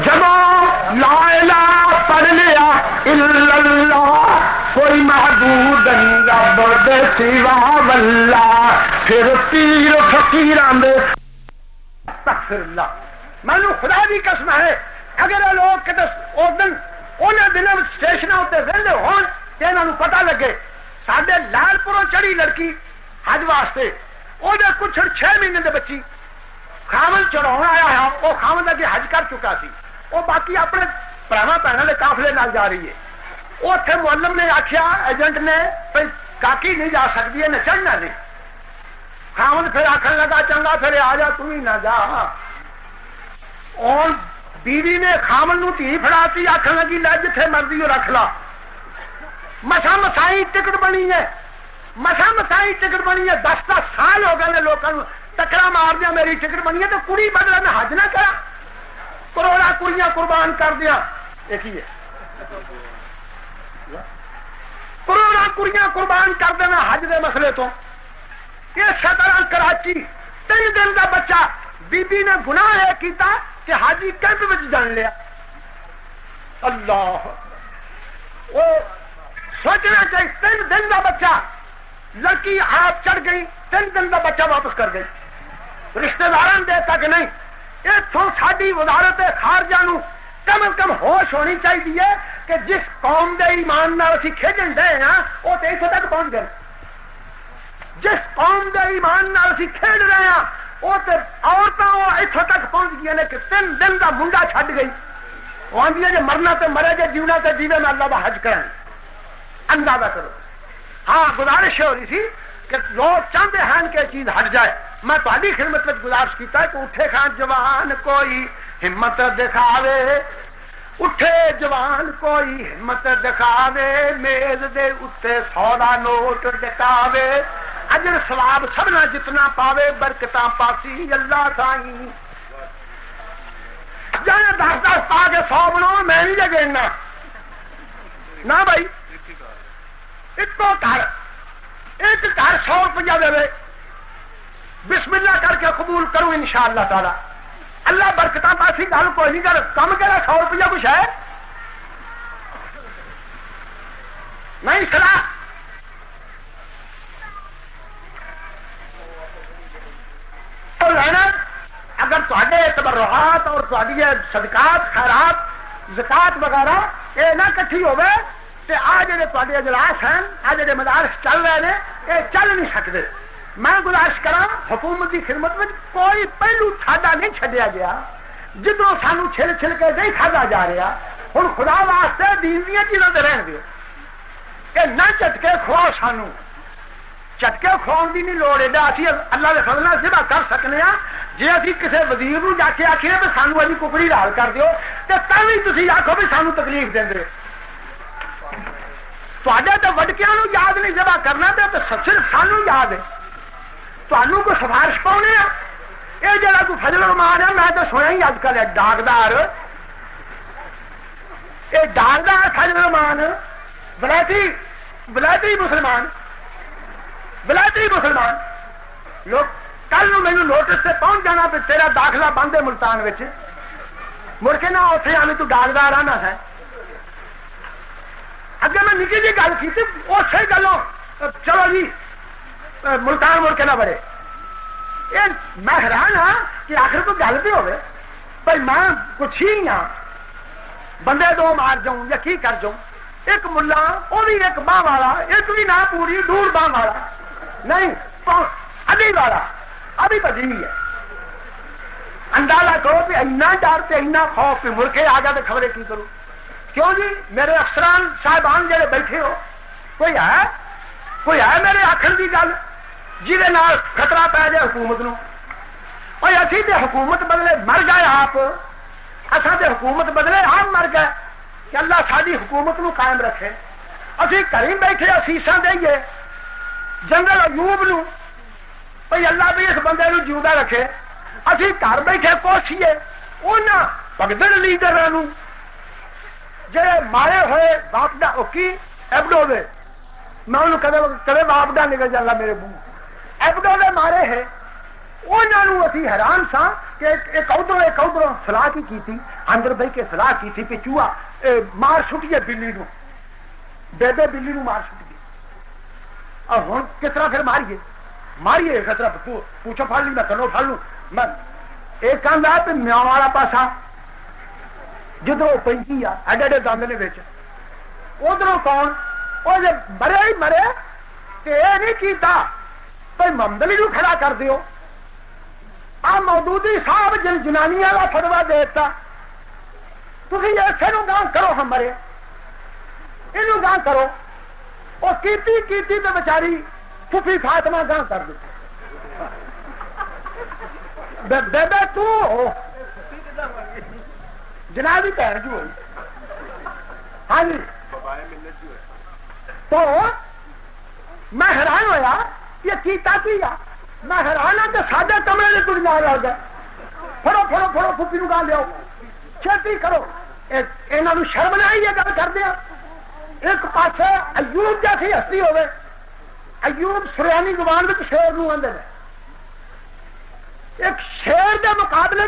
جدوں لا الہ پڑھ لیا الا اللہ کوئی معبود نہیں رب دے سوا واللہ، پھر پیر فقیراں دے استغفر اللہ۔ مینوں خدا دی قسم ہے اگر یہ لوگ کتے اس دن انہیں دنوں اسٹیشنوں تے ویلے ہون تے انہاں نوں پتہ لگے ساڈے لال پوروں چڑھی لڑکی حج واسطے وہ کچھ 6 مہینے دے بچی خامن چڑھاؤ آیا ہے، وہ خامن اگے حج کر چکا سی، وہ باقی اپنے بھراواں بھیناں دے قافلے نال جا رہی ہے، اتنے معلم نے آخیا ایجنٹ نے کاکی نہیں جا سکتی ہے چڑھنا نہیں، خامن پھر آخر لگا چنگا پھر آ جا تم ہی نہ جا، اور بیوی نے خامن نو دھی فڑاتی آخر لگی لے جتھے مرضی رکھ لا، مسا مسائی ٹکٹ بنی ہے، مسا مسائی ٹکٹ بنی ہے، 10 سال ہو گئے لوگوں ٹکرا مار دیا میری ٹکٹ بنی ہے تو کڑی بدلے میں حج نہ کرا، کروڑا کڑیاں قربان کر دیا، دیکھیے کروڑا کڑیاں قربان کر دینا حج دے مسئلے تو۔ اس طرح کراچی 3 دن کا بچہ بی بی نے گناہ یہ کیتا کہ حاجی کیمپ میں جان لیا، اللہ وہ سوچنا چاہیے 3 دن کا بچہ، لڑکی آپ چڑھ گئی 3 دن کا بچہ واپس کر گئی، رشتے دار دے تک نہیں، اتوں ساری وزارت خارجہ نو کم از کم ہوش ہونی چاہیے کہ جس قوم دے ایمان نال اسی کھیڈن دے ہاں وہ تو اتنے تک پہنچ گئے، جس قوم دے ایمان نال اسی کھیڈ رہے ہیں وہ تو عورتیں وہ اتوں تک پہنچ گئی نے کہ 3 دن کا منڈا چھڈ گئی، وہ آدھی جی مرنا تو مرے جی جیونا تو جیوے میں اللہ کا حج کریں، اندازہ کرو ہاں گزارش ہو رہی تھی کہ لوگ چاہتے ہیں کہ چیز ہٹ جائے. میں تاری خدمت میں گزارش کیتا ہے کہ اٹھے خان جوان کوئی ہمت دکھاوے, اٹھے جوان کوئی ہمت دکھاوے, میز دے اتے 100 دا نوٹ ڈکاوے, اجر ثواب سبنا جتنا پاوے, برکتاں پاسی اللہ سائیں. جانے 10 پا کے 100 بناؤ, میں نہیں جگنا نہ بھائی. ایک گھر 100 روپیہ دے, بسم اللہ کر کے قبول کروں انشاءاللہ تعالی. اللہ برکتاں پاسی, گل کوئی نہیں کر کم کرے. 100 روپیہ کچھ ہے نہیں سلا. تو لینا اگر تے تبرعات اور تھوڑی صدقات خیرات زکات وغیرہ یہ نہ کٹھی ہوئے تو آ جڑے تے اجلاس ہیں, آ جڑے مدارس چل رہے ہیں, یہ چل نہیں سکتے. میں گزارش کرا حکومت کی خدمت میں کوئی پہلو ساڈا نہیں چھڈیا گیا جدوں سانو چھل چھل کے نہیں کھادا جا رہا. ہوں خدا واسطے دین دیا چیزوں سے رہن دیو کہ نہ چٹکے کھواؤ. سانو چٹکے کھواؤ کی نہیں لوڑ ہے. اسی اللہ کے فضل نال ذبح کر سکنے ہاں. جی اسی کسی وزیر نو جا کے آخیے تو سانو ابھی ککڑی لال کر دیو تو بھی تھی آخو بھی سانو تکلیف دیں. تو وڈکیاں نو یاد نہیں ذبح کرنا تو صرف سانو یاد ہے. تمہوں کو سفارش پاؤنے آ یہ جڑا کوئی فضل الرحمان ہے. میں تو سنیا ہی اج کل ڈاکدار, یہ ڈاکدار فضل الرحمان ولایتی مسلمان, ولایتی مسلمان لوگ کل مینو نوٹس سے پہنچ جانا پہ تیرا داخلہ بند ہے ملتان مڑ کے نہ اتنے آنے تو ڈاکدار آنا ہے. اگے میں نکی جی گل کی اسی گلوں چلو جی ملتان مڑ کے نہ بڑے. یہ میں حیران ہاں کہ آخر تو گل بھی ہوئے بھائی میں کچھ ہی ہاں, بندے 2 مار جاؤں یا کی کر جاؤں. ایک ملا وہ بھی ایک باہ والا, ایک بھی نہ پوری دور باہ والا نہیں ادھی والا ابھی بجی ہے. اندازہ کرو کہ اینا ڈر سے اینا خوف مڑ کے آ جا تو خبریں کی کروں. کیوں جی میرے افسران صاحبان جڑے بیٹھے ہو کوئی ہے میرے آخر کی گل جہد نال خطرہ پی جائے حکومت نو. اور اسی تے حکومت بدلے مر گئے آپ, اصل تے حکومت بدلے آپ مر گئے کہ اللہ ساری حکومت نو قائم رکھے. اسی گھر ہی بیٹھے اسیساں دئیے جنرل ایوب نو بھائی اللہ بھی اس بندے نو جیودا رکھے. اسی گھر بیٹھے کوسیے انہاں پگدڑ لیڈراں جڑے مارے ہوئے باپڈا کی ایبڈو دے, میں انہوں کدے باپڈا نکل جانا میرے منہ, ایبڈو دے مارے ہے. انہوں اسی حیران سا کہ ایک ادھروں سلاح کی تھی, اندر بہ کے سلاح کی تھی کہ چوہا مار سٹیے بلی نو, بے بلی نو مار سٹیے. اور ہوں کس طرح پھر ماریے کس طرح پوچھو پھڑ لی میں کنو پھڑ لوں. میں ایک کام ہے پہ میاں والا پاسا جدھروں پینتی آ ایڈے ایڈے دند نے بچ, ادھروں کون وہ جب مرے ہی مرے تو یہ نہیں کیتا کوئی محمد علی نو کھڑا کر دیو. آ مودودی صاحب جن جنانیاں کا فتوا دیتا تھی اسے گاں کرو, ہم مرے یہ گاں کرو. وہ کیتی تو بچاری پھوپھی فاطمہ گاں کر دی. بے تو جناب ہی پہن جو ہوئی. ہاں جی تو میں حیران ہویا یہ کیتا کیا. میں حیران ہوں کہ ساڈے کمرے نے کچھ نہ لگ گئے. پھڑو پھوپھی نو گاہ لیاؤ, چھتی کرو. یہاں شرم نہ آئی ہے گل کر دیا. ایک پاس ایوب جیسی ہستی ہوئے, ایوب سریانی زبان میں شیر نو آدھے, ایک شیر دے مقابلے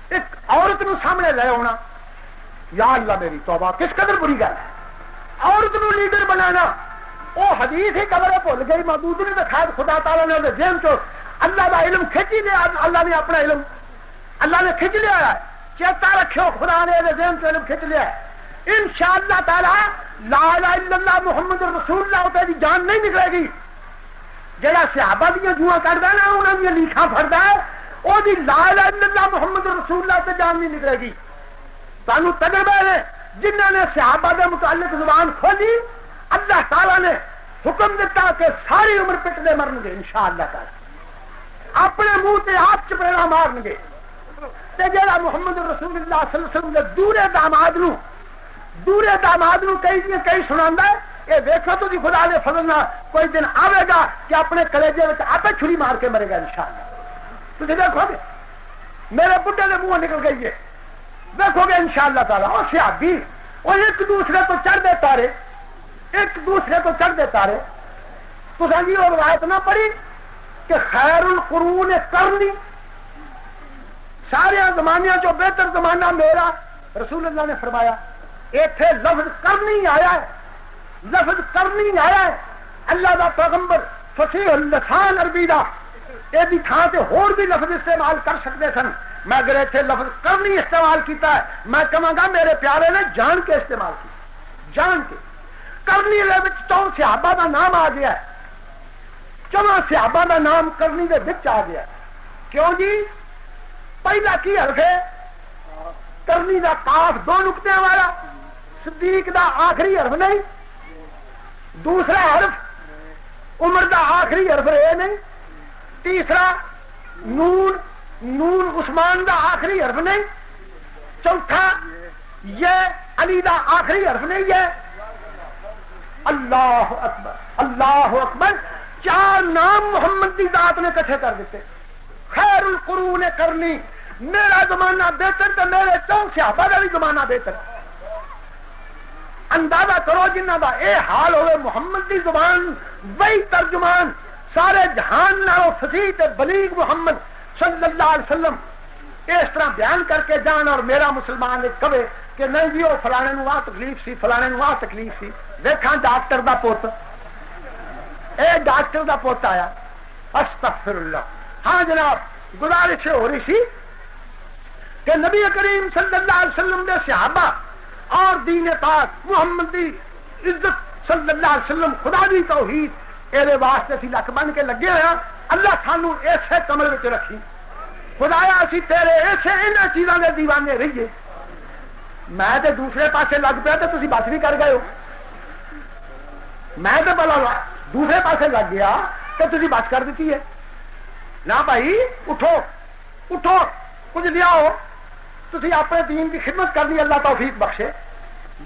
ایک عورت نو سامنے لے آنا. یا اللہ میری توبہ کس قدر بری گل ہے. عورت نو لیڈر بنانا وہ حدیث ہی قبر بھول گئی. محدود نے دکھایا خدا تعالیٰ نے ذہن چو اللہ کا علم کھچ ہی لیا. اللہ نے اپنا علم اللہ نے کھچ لیا ہے. چیتا رکھو خدا نے ذہن چو علم کھچ لیا ہے. انشاءاللہ تعالی لا الہ الا اللہ محمد رسول اللہ تے دی جان نہیں نکلے گی. جڑا صحابہ دیا جواں کردا نا انہاں دی لیکھاں پھڑدا ہے او دی لا الہ الا اللہ محمد رسول اللہ تے جان نہیں نکلے گی. سانو تجربہ ہے جنہاں نے صحابہ دے متعلق زبان کھولی اللہ تعالی نے حکم دیتا کہ ساری عمر پٹنے مرن گے انشاءاللہ تعالی، اپنے منہ تے آپ چپیڑا مارن گے تے جڑا محمد رسول اللہ صلی اللہ علیہ وسلم دے دورے داماد نو کئی سناندا ہے، یہ دیکھو تو جی خدا نے فضل نہ کوئی دن آئے گا کہ اپنے کلیجے میں آپ چھری مار کے مرے گا انشاءاللہ۔ تجھے دیکھو گے میرے بڈھے کے منہ نکل گئی ہے، دیکھو گے انشاءاللہ تعالیٰ۔ اور صحابی اور ایک دوسرے کو چڑھ دے تارے، تو سنجی وہ روایت نہ پڑی کہ خیر القرون کرنی، سارے زمانے جو بہتر زمانہ میرا، رسول اللہ نے فرمایا ایتھے لفظ کرنی آیا ہے، لفظ کرنی آیا ہے۔ اللہ دا پیغمبر فصیح اللسان عربی دا یہ تھان سے ہور بھی لفظ استعمال کر سکتے سن، میں اگر ایتھے لفظ کرنی استعمال کیتا ہے میں کہاں گا میرے پیارے نے جان کے استعمال کیا، جان کے۔ کرنی دے وچ 4 صحابہ دا نام آ گیا ہے، 4 صحابہ دا نام کرنی دے وچ آ گیا ہے۔ کیوں جی؟ پہلا کی حرف ہے کرنی دا کاف 2 نقطے والا، صدیق دا آخری حرف نہیں، دوسرا حرف عمر دا آخری حرف اے نہیں، تیسرا نون عثمان دا آخری حرف نہیں، چوتھا یہ علی دا آخری حرف نہیں ہے۔ اللہ اکبر اللہ اکبر، 4 نام محمد دی ذات نے کٹھے کر دیتے۔ خیر القرون کرنی، میرا زمانہ بہتر تو میرے 4 صحابہ کا بھی زمانہ بہتر۔ اندازہ کرو جنہ دا اے حال ہوئے محمد دی زبان وہی ترجمان سارے جہان نالوں فصیح تے بلیغ محمد صلی اللہ علیہ وسلم اس طرح بیان کر کے جان، اور میرا مسلمان ایک کہے کہ نہیں جی وہ فلانے نو آ تکلیف سی، فلانے نو آ تکلیف سی، دیکھاں ڈاکٹر دا پوت، اے ڈاکٹر دا پوت آیا، استغفر اللہ۔ ہاں جناب گزارش ہو رہی سی کہ نبی کریم صلی اللہ علیہ وسلم دے صحابہ اور دین پاک محمد دی عزت صلی اللہ علیہ وسلم خدا دی توحید اے واسطے سی لکھ بن کے لگے ہوئے، اللہ سانو ایسے کمرے وچ رکھی، خدایا اسی تیرے ایسے انہاں چیزاں دے دیوانے رہیے۔ میں تے دوسرے پاسے لگ پیا تے تسی بات بھی کر گئے ہو، میں تے بلا دوسرے پاسے لگ گیا تے تسی بات کر دیتی ہے۔ نہ بھائی اٹھو اٹھو، کچھ لیاؤ، تسی اپنے دین کی خدمت کرنی، اللہ توفیق بخشے،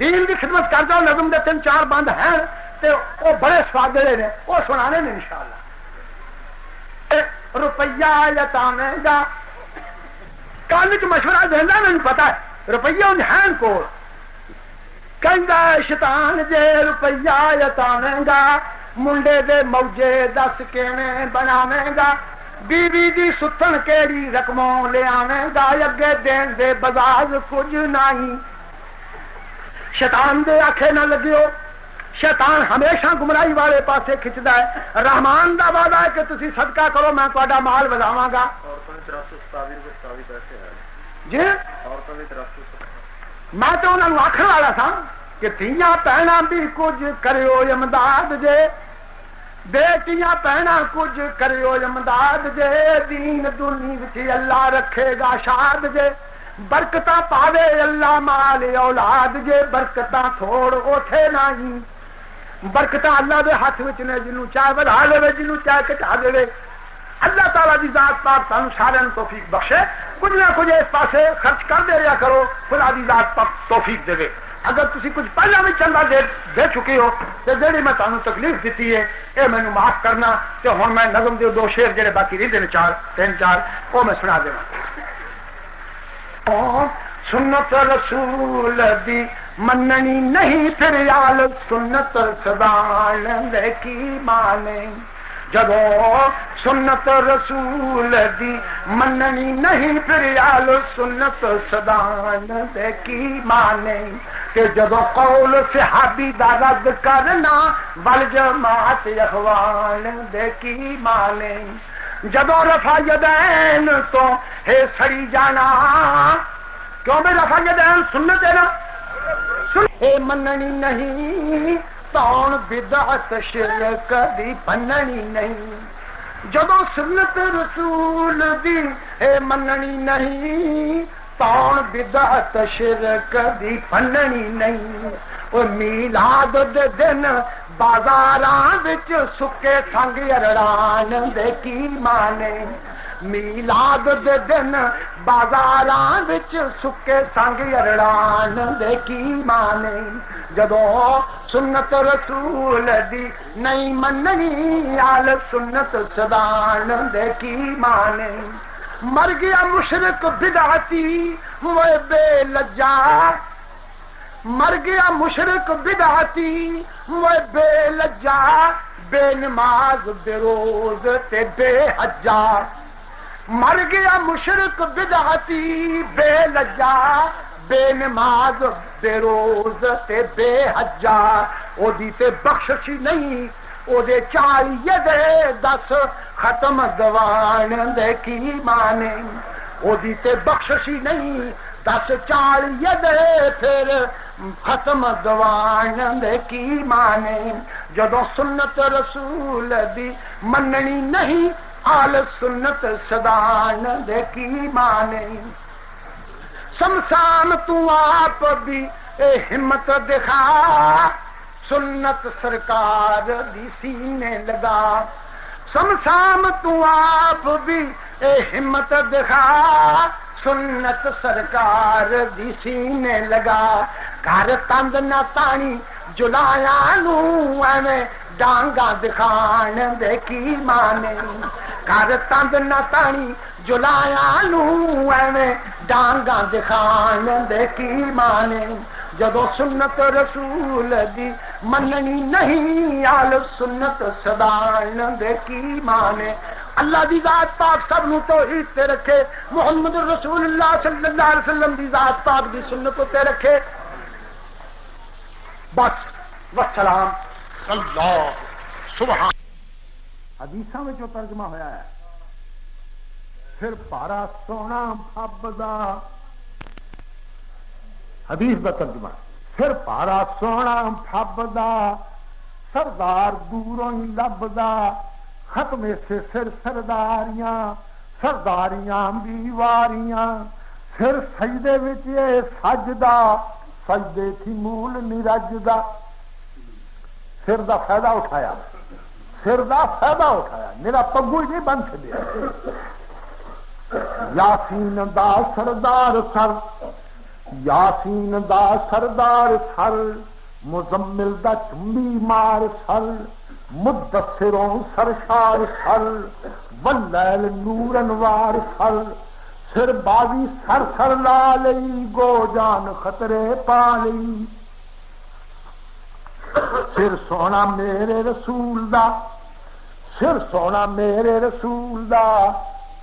دین کی خدمت کر دو۔ نظم دے 3-4 بند ہیں تے وہ بڑے سوادلے نے، وہ سنانے نے انشاءاللہ۔ روپیہ لٹاویں گا، کل چ مشورہ دینا مجھے پتا ہے، روپیہ ہے کو کہندا شیطان جے روپیہ لٹاویں گا، منڈے دے موجے دس کیویں بناویں گا، بیوی دی ستن کیڑی رقموں لے آویں گا، اگے دین دے بزاز کچھ نہیں۔ شیطان دے آکھے نہ لگیو، شیطان ہمیشہ گمراہی والے پاسے کھچدا ہے۔ رحمان دا وعدہ ہے کہ تسی صدقہ کرو میں تہاڈا مال وداواں گا۔ جی میں تو انہاں نوں آکھن والا تھا کہ دھیاں بہناں بھی کچھ کریو امداد جے، بیٹیاں بہناں کچھ کریو امداد جے، دین دنیا وچ اللہ رکھے گا شاد جے، برکتاں پاوے اللہ مال اولاد جے، برکتاں تھوڑ اوتھے نہیں، برکتاں اللہ دے ہاتھ وچ نے، جنوں چاہے بڑھا لے جنوں چاہے گھٹا دے۔ اللہ تعالیٰ دی ذات پاک تانوں سارے نوں توفیق بخشے، کچھ نہ کچھ اس پاسے خرچ کر دے رہا کرو، خدا دی ذات پاک توفیق دے۔ اگر تسی کچھ پہلا بھی چندہ دے چکے ہو تو جڑی میں تانوں تکلیف دیتی ہے اے مینوں معاف کرنا، تے ہن میں نظم دے 2 شعر جڑے باقی رہندے نے 3-4 وہ میں سنا دیواں۔ سنت رسول دی مننی نہیں پھر یال سنت سدان دے کی مانے، جدو سنت رسول دی مننی نہیں پھر یال سنت سدان دے کی مانے، کہ جدو قول صحابی دا رد کرنا ول جماعت اخوان دے کی مانے، جدو رفع یدین تو ہے سڑی جانا، کیوں میں رفع یدین سنت ہے نا، اے مننی نہیں تون بدعت شرک دی پننی نہیں، جدو سنت رسول دی اے مننی نہیں تون بدعت شرک دی پننی نہیں، وہ میلاد دے دن بازاراں وچ سکے سنگ ارڑان دے کی مانے میلاد دے دن بازاراں وچ سکے سنگ ارڑان دے کی مانے جدوں سنت رسول دی نہیں مننی آل سنت سدان دے کی مانے مر گیا مشرک بدعتی وہ بے لجا مر گیا مشرک بدعتی وہ بے لجا بے نماز بے روز تے بے حجا مر گیا مشرک بدعتی بے لجا بے نماز بے روز تے بے حجا او دی تے بخشش نہیں او دے چاہیے دے 10 ختم دوان دے کی مانے او دی تے بخشش نہیں 10 چاہیے دے پھر ختم دوان دے کی مانے جدوں سنت رسول دی مننی نہیں آل سنت سدان دے کی مانے سمسام تو آپ بھی اے ہمت دکھا سنت سرکار دی سینے لگا سمسام تو آپ بھی اے ہمت دکھا سنت سرکار دی سینے لگا کر تند نہ تانی جلایا نو ایویں ڈانگا دکھان دے کی مانے کر تند نہ تانی جلایا نو ایویں ڈانگا دکھان دے کی مانے جدو سنت رسول دی مننی نہیں آل سنت سدان دے کی مانے اللہ دی ذات پاک سب نو توحید تے رکھے محمد رسول اللہ صلی اللہ علیہ وسلم دی ذات پاک دی سنت تے رکھے بس والسلام اللہ سبحان حدیثاں وچ ترجمہ ہویا ہے پھر پارا سونا پھبدا حدیث دا ترجمہ پھر پارا سونا پھبدا سردار دوروں ہی لبدا ختم سے سر سرداریاں سرداریاں دیواریاں پھر سجدے وچ اے سجدہ سجدے تھی مول نرجدا سر دا فائدہ اٹھایا سر دا فائدہ اٹھایا میرا پگو ہی نہیں بن چلیا یاسین دا سردار سر یاسین دا سردار سر مزمل دا چمبی مار سر مدثروں سرشار سر واللیل نور انوار سر سر بازی سر سر لا لئی گو جان خطرے پا لئی سر سونا میرے رسول دا سر سونا میرے رسول دا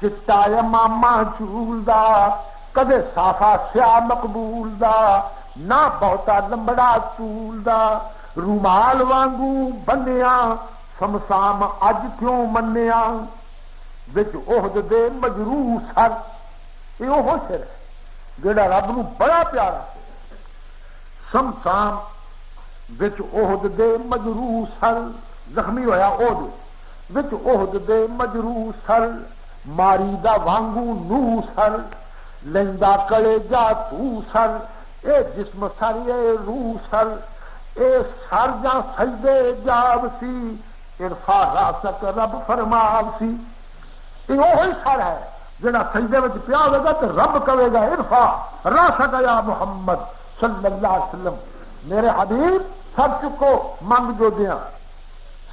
چٹا ماما چول دا کدے صافا سیا مقبول دا نہ بہتا لمبڑا چول دا رومال وانگو بنیا سمسام اج کیوں منیا وچ عہد دے مجروح سر یہ وہ سر ہے جڑا رب نو بڑا پیارا سمسام وچ عہد دے مجروح سر زخمی ہویا عہد وچ عہد دے مجروح سر ماری دا وانگو نو سر لیندا کلے جا تو سر اے جسم سر اے روح سر اے سر جا سجدے جاب سی ارفا راسک رب فرماو سی یہ وہی سر ہے جڑا سجدے وچ پیا ہوے گا تے رب کہے گا ارفا راسک یا محمد صلی اللہ علیہ وسلم میرے حبیب سب چکو منگ جو دیاں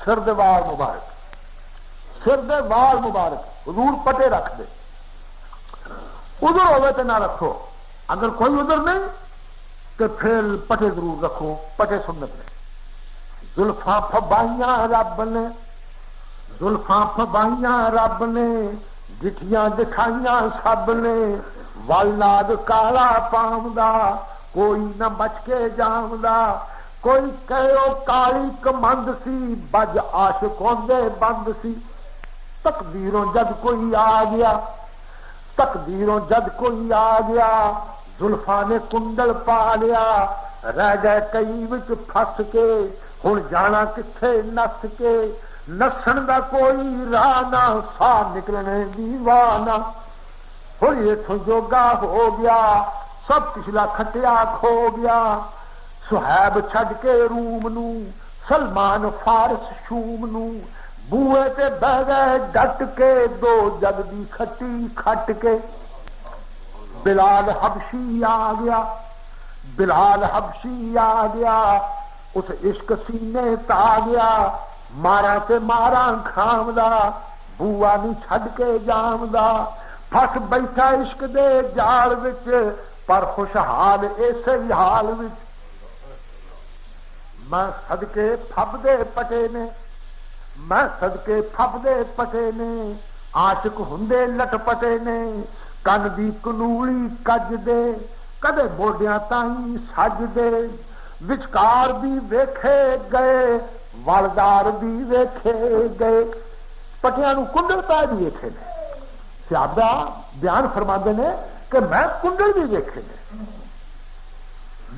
سر دے وال مبارک سر دے وال مبارک حضور پٹے رکھ دے ادھر ہوئے تو نہ رکھو اگر کوئی ادھر نہیں تو پھر پٹے ضرور رکھو پٹے سنت نے زلفاں پھبائیاں رب نے زلفاں پھبائیاں رب نے جٹھیاں دکھائیاں سب نے والناد کالا پامدا کوئی نہ بچ کے جامدا کوئی کہو کالی کمند سی بج عاشقوں دے بند سی تقدیروں جد کوئی آ گیا تقدیروں جد کوئی آ گیا زلفاں نے کنڈل پا لیا رہ گئے کئی وچ پھس کے ہن جانا کتھے نس کے نسن دا کوئی راہ نہ سا نکلنے دیوانہ ہن اتھوں جوگا ہو گیا سب پچھلا کھٹیا کھو گیا سہیب چھڈ کے روم نو، سلمان فارس شوم نو، بوئے تے بہ گئے ڈٹ کے، دو جگ دی کھٹی کھٹ کے۔ بلال حبشی آ گیا، بلال حبشی آ گیا، اس عشق سینے تا گیا، مارا تے مارا کھامدا، بوا نہیں چھڈ کے جامدا، پھس بیٹھا عشق دے جال وچ، پر خوشحال اسی حال وچ۔ میں صدقے پھب دے پٹے نے، میں صدقے پھب دے پٹے نے، عاشق ہندے لٹ پٹے نے، کن دی کنولی کج دے، کدے موڈیاں تائیں سج دے، وچکار بھی ویکھے گئے، والدار بھی ویکھے گئے، پٹیاں نو کنڈل پائے بھی ویکھے نے۔ صحابہ بیان فرماندے نے کہ میں کنڈل بھی ویکھے نے،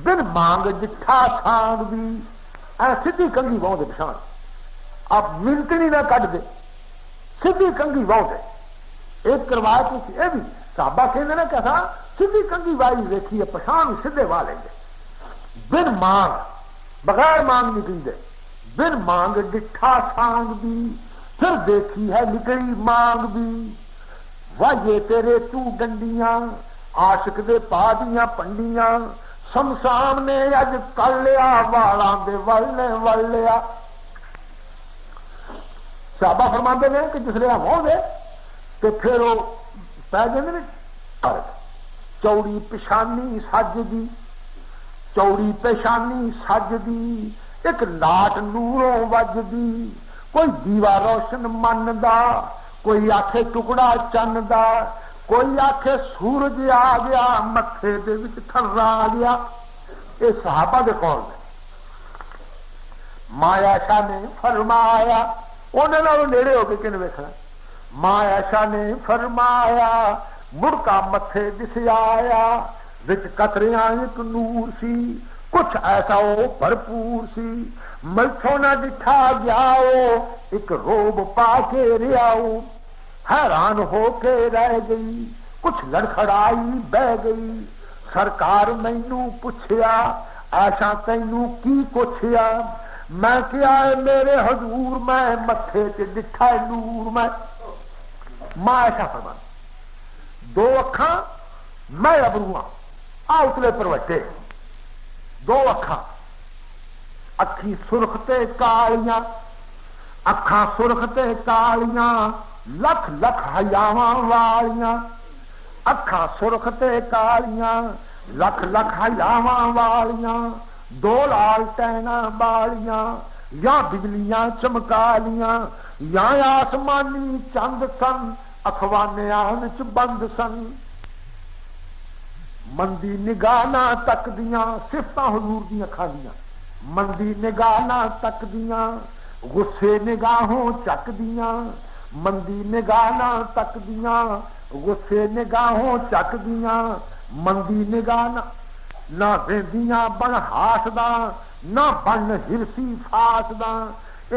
بن مانگ جٹھا سانگ بھی، اے سدھی کنگھی واہ دے پچھان، آپ منتنی نہ کٹ دے، سدھی کنگھی واہ دے۔ ایک روایت یہ بھی صحابہ کہتے ہیں کہ ہاں سدھی کنگھی وائی ویکھی ہے، پچھان سدھے واہ لیں گے، بن مانگ، بغیر مانگ نکلی دے، بن مانگ ڈٹھا سانگ بھی، پھر دیکھی ہے نکلی مانگ بھی، واجے تیرے تو ڈنڈیاں، عاشق دے پا دیاں پنڈیاں، سمسام نے اج کر لیا، والاں دے ولنے ول لیا۔ صحابہ فرماندے نے کہ جس لئے ہوں دے تو پھر وہ پہ جاندے چوڑی پشانی سج دی، چوڑی پیشانی سج دی، ایک لاٹ نوروں وج دی، کوئی دیوا روشن من دا، کوئی آکھے ٹکڑا چن دا، کوئی آکھے سورج آ گیا، متھے دے وچ تھرا آ گیا۔ یہ صحابہ دے قول نے۔ ماں عائشہ نے فرمایا، انہوں نے نیڑے ہو کے کن ویکھنا، ماں عائشہ نے فرمایا، مڑکا متھے دس آیا، وچ قطریاں ایک نور سی، کچھ ایسا وہ بھرپور سی، ملچوں نہ دکھا جاؤ، ایک روب پا کے ریاؤ، حیران ہو کے رہ گئی، کچھ لڑکھڑائی بہ گئی، سرکار مینوں پوچھیا، ایسا تینوں کی پوچھیا، میں کیا ہے میرے حضور، میں متھے تے ڈٹھا نور، میں ماں ایسا فرمان دو اکھاں میں ابرواں آ اتلے پروٹے، دو اکھاں، اکھی سرخ تے کالیاں، اکھاں سرخ تے کالیاں، لکھ لکھ حیاواں والیاں، اکھاں سرخ تے کالیاں، لکھ لکھ حیاواں والیاں، دو لال ٹینا بالیاں، یا بجلیاں چمکالیاں، یا آسمانی چند سن، اخوانے چ بند سن، مندی نگاہ نہ تک دیاں، صفتاں حضور دیاں کھالیاں، مندی نگاہ نہ تک دیاں، غصے نگاہوں چک دیاں، مندی نگاہ نہ تک دیاں، غصے نگاہوں چک دیاں، مندی نگاہ نہ ویندیاں بن ہاسداں، نہ بن ہرسی فاسداں،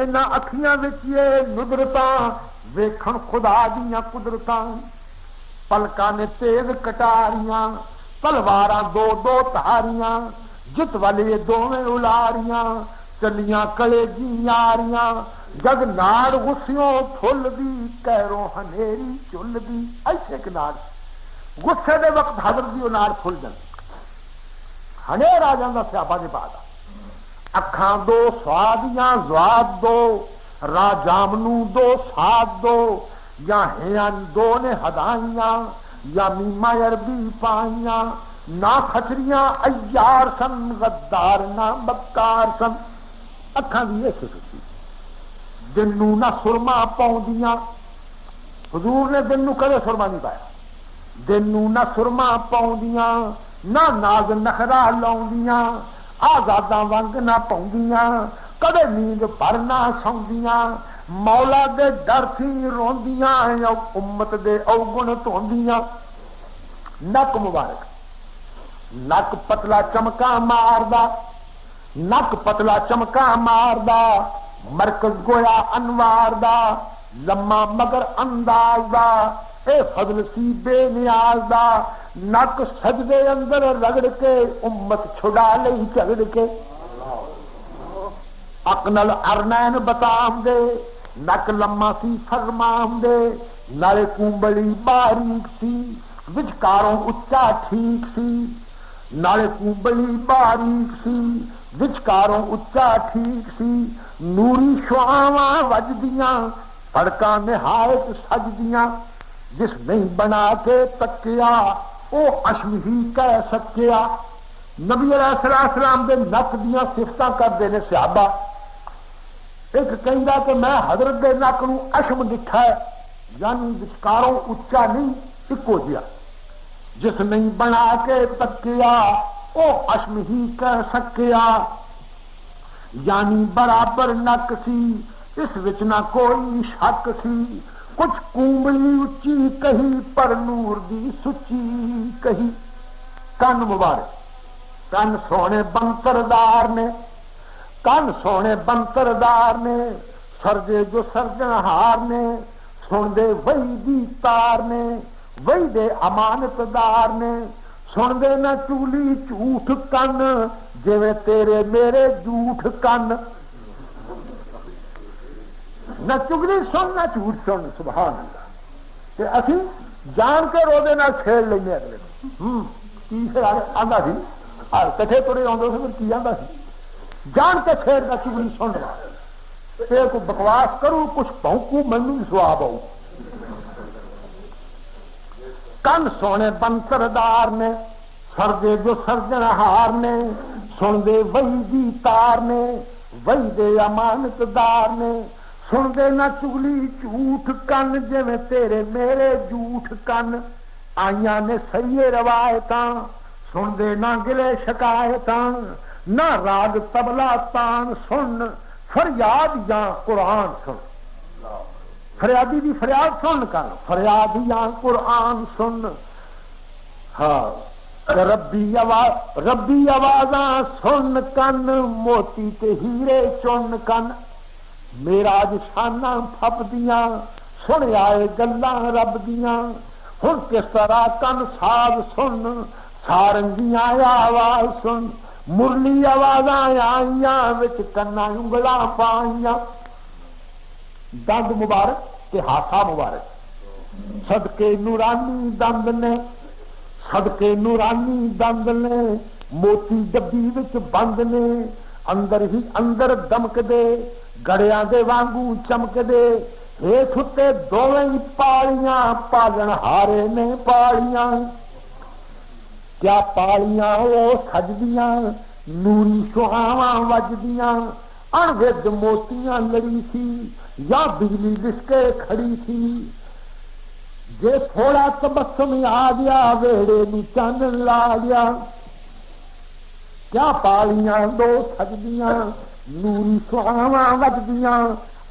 انہاں اکھیاں وچ یہ ندرتاں، ویکھن خدا دیاں قدرتاں، پلکاں نے تیز کٹاریاں، تلواراں دو دو تاریاں، جت والے دوویں الاریاں، چلیاں کلے یاریاں، جگ ناڑ غصیوں پھل دی، کہروں ہنیری چل دی۔ ایسے ایک ناڑ غصے دے وقت حضرت دی ناڑ پھل جاندی، ہنیر آ جاندا صحابہ دے بعد، اکھاں دو سوادیاں زواد دو، راہ جامنو دو ساتھ دو، یا ہیاں دو نے ہدائیاں، یا میمہ عربی پائیاں، نہ کھچریاں ایار سن، غدار نہ بکار سن۔ اکھاں دی یہ صفت سی، دن نو نہ سرما پاؤندیاں، حضور نے دن نو کدے سرما نہیں پایا، دن نو نہ سرما پاؤندیاں، نہ ناز نخرا لاؤندیاں، آزاداں ونگ نہ پاؤندیاں، کدے نیند پر نہ سوندیاں، مولا دے ڈر تھی روندیاں، امت دے اوگن دھوندیاں۔ نک مبارک، نک پتلا چمکا ماردا، نک پتلا چمکا ماردا، مرکز گویا انوار دا، لما مگر انداز دا، اے فضل سی بے نیاز دا نک سجدے اندر رگڑ کے امت چھڑا لئی جھگڑ کے اقنل ارنین بتام دے نک لما سی فرمام دے نالے کومبلی باریک سی وچکاروں اچا ٹھیک سی نالے کومبلی باریک سی وچکاروں اچا ٹھیک سی نوری شعاواں وجدیاں سڑکاں نہایت سجدیاں جس نہیں بنا کے تکیا او عشم ہی کہہ سکیا نبی علیہ السلام دے نک دیاں صفتاں کردے نے صحابہ ایک کہندا کہ میں حضرت دے نک نو عشم دکھا ہے یعنی وچکاروں اچا نہیں اکو جیا جس نہیں بنا کے تکیا او عشم ہی کہہ سکیا یعنی برابر نک سی اس وچ نہ کوئی شک سی کچھ کومبلی اچی کہی پر نور دی سچی کہی کن مبارک کن سونے بنتردار نے کن سونے بنتردار نے سرجے جو سرجن ہار نے سن دے وہی دی تار نے وہی دے امانت دار نے سن دے نہ چولی جھوٹ کن جویں تیرے میرے جھوٹ کن نہ چگلی سن نہ جھوٹ سن سبحان اللہ کہ اسی جان کے روزے نہ چھیڑ لینے اگلے کی پھر آندا سی کٹھے تڑے آدھے سے پھر کی آندا سی جان کے چھیڑ نہ چگلی سن رہا تے کو بکواس کروں کچھ پونکوں مینوں بھی سواب آؤ کن سونے بنتردار نے سرجے جو سرجن ہار نے سن دے وہی دی تار نے وہی دے امانت دار نے سن دے نہ چگلی جھوٹ کن جویں تیرے میرے جھوٹ کن آئیاں نے صحیح روایتاں سن دے نہ گلے شکایتاں نہ راگ تبلا تان سن فریاد یا قرآن سن فریادی دی فریاد سن کر فریاد یا قرآن سن ہاں ربی آوازاں سن کن موتی تے ہیرے چن کن میراج شاناں پھپ دیاں سن آئے گلاں رب دیاں ہن کس طرح کن ساز سن سارنگیاں آواز سن مرلی آوازاں آئیاں وچ کنا انگلاں پائیاں دند مبارک تے ہاتھا مبارک صدقے نورانی دند نے صدقے نورانی دند نے موتی ڈبی وچ بند نے اندر ہی اندر دمک دے گڑیاں دے وانگوں چمک دے ہیٹھ تے دوویں پالیاں پالن ہارے نے پالیاں کیا پالیاں او سجدیاں نوری شعاواں وجدیاں انود موتیاں لڑی سی یا بجلی لسکے کھڑی تھی جے تھوڑا تبسم آ گیا ویڑے میں چن لا گیا کیا پالیاں دو سجدیاں نوری سہاواں وجدیاں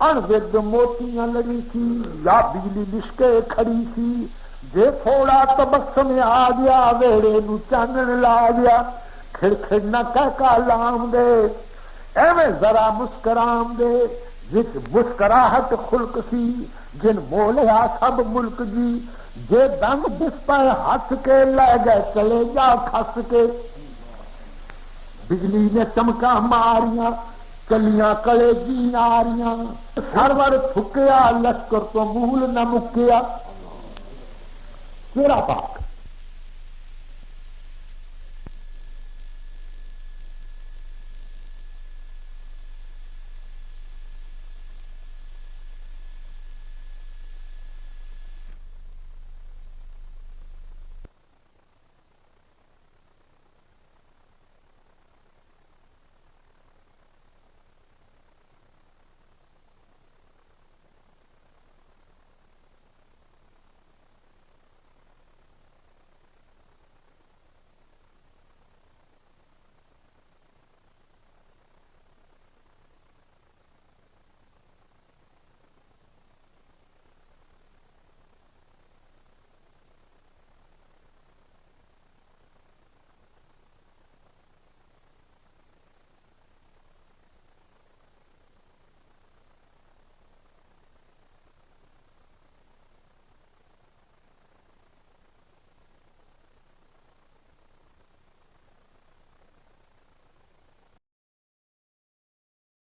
انود موتیاں لڑی تھی یا بجلی لسکے کھڑی تھی جے تھوڑا تبسم آ گیا ویڑے میں چن لا گیا کھڑ کھڑ نہ کہہ کا لام دے ایویں ذرا مسکرام دے جس مسکراہٹ خلق سی جن مولیا سب ملک جی جے دم بس پر ہاتھ کے لے گئے چلے جا کھس کے بجلی نے چمکا ماریاں چلیاں کلے جی آریاں سرور تھکیا لشکر تو مول نہ مکیا تیرا پاک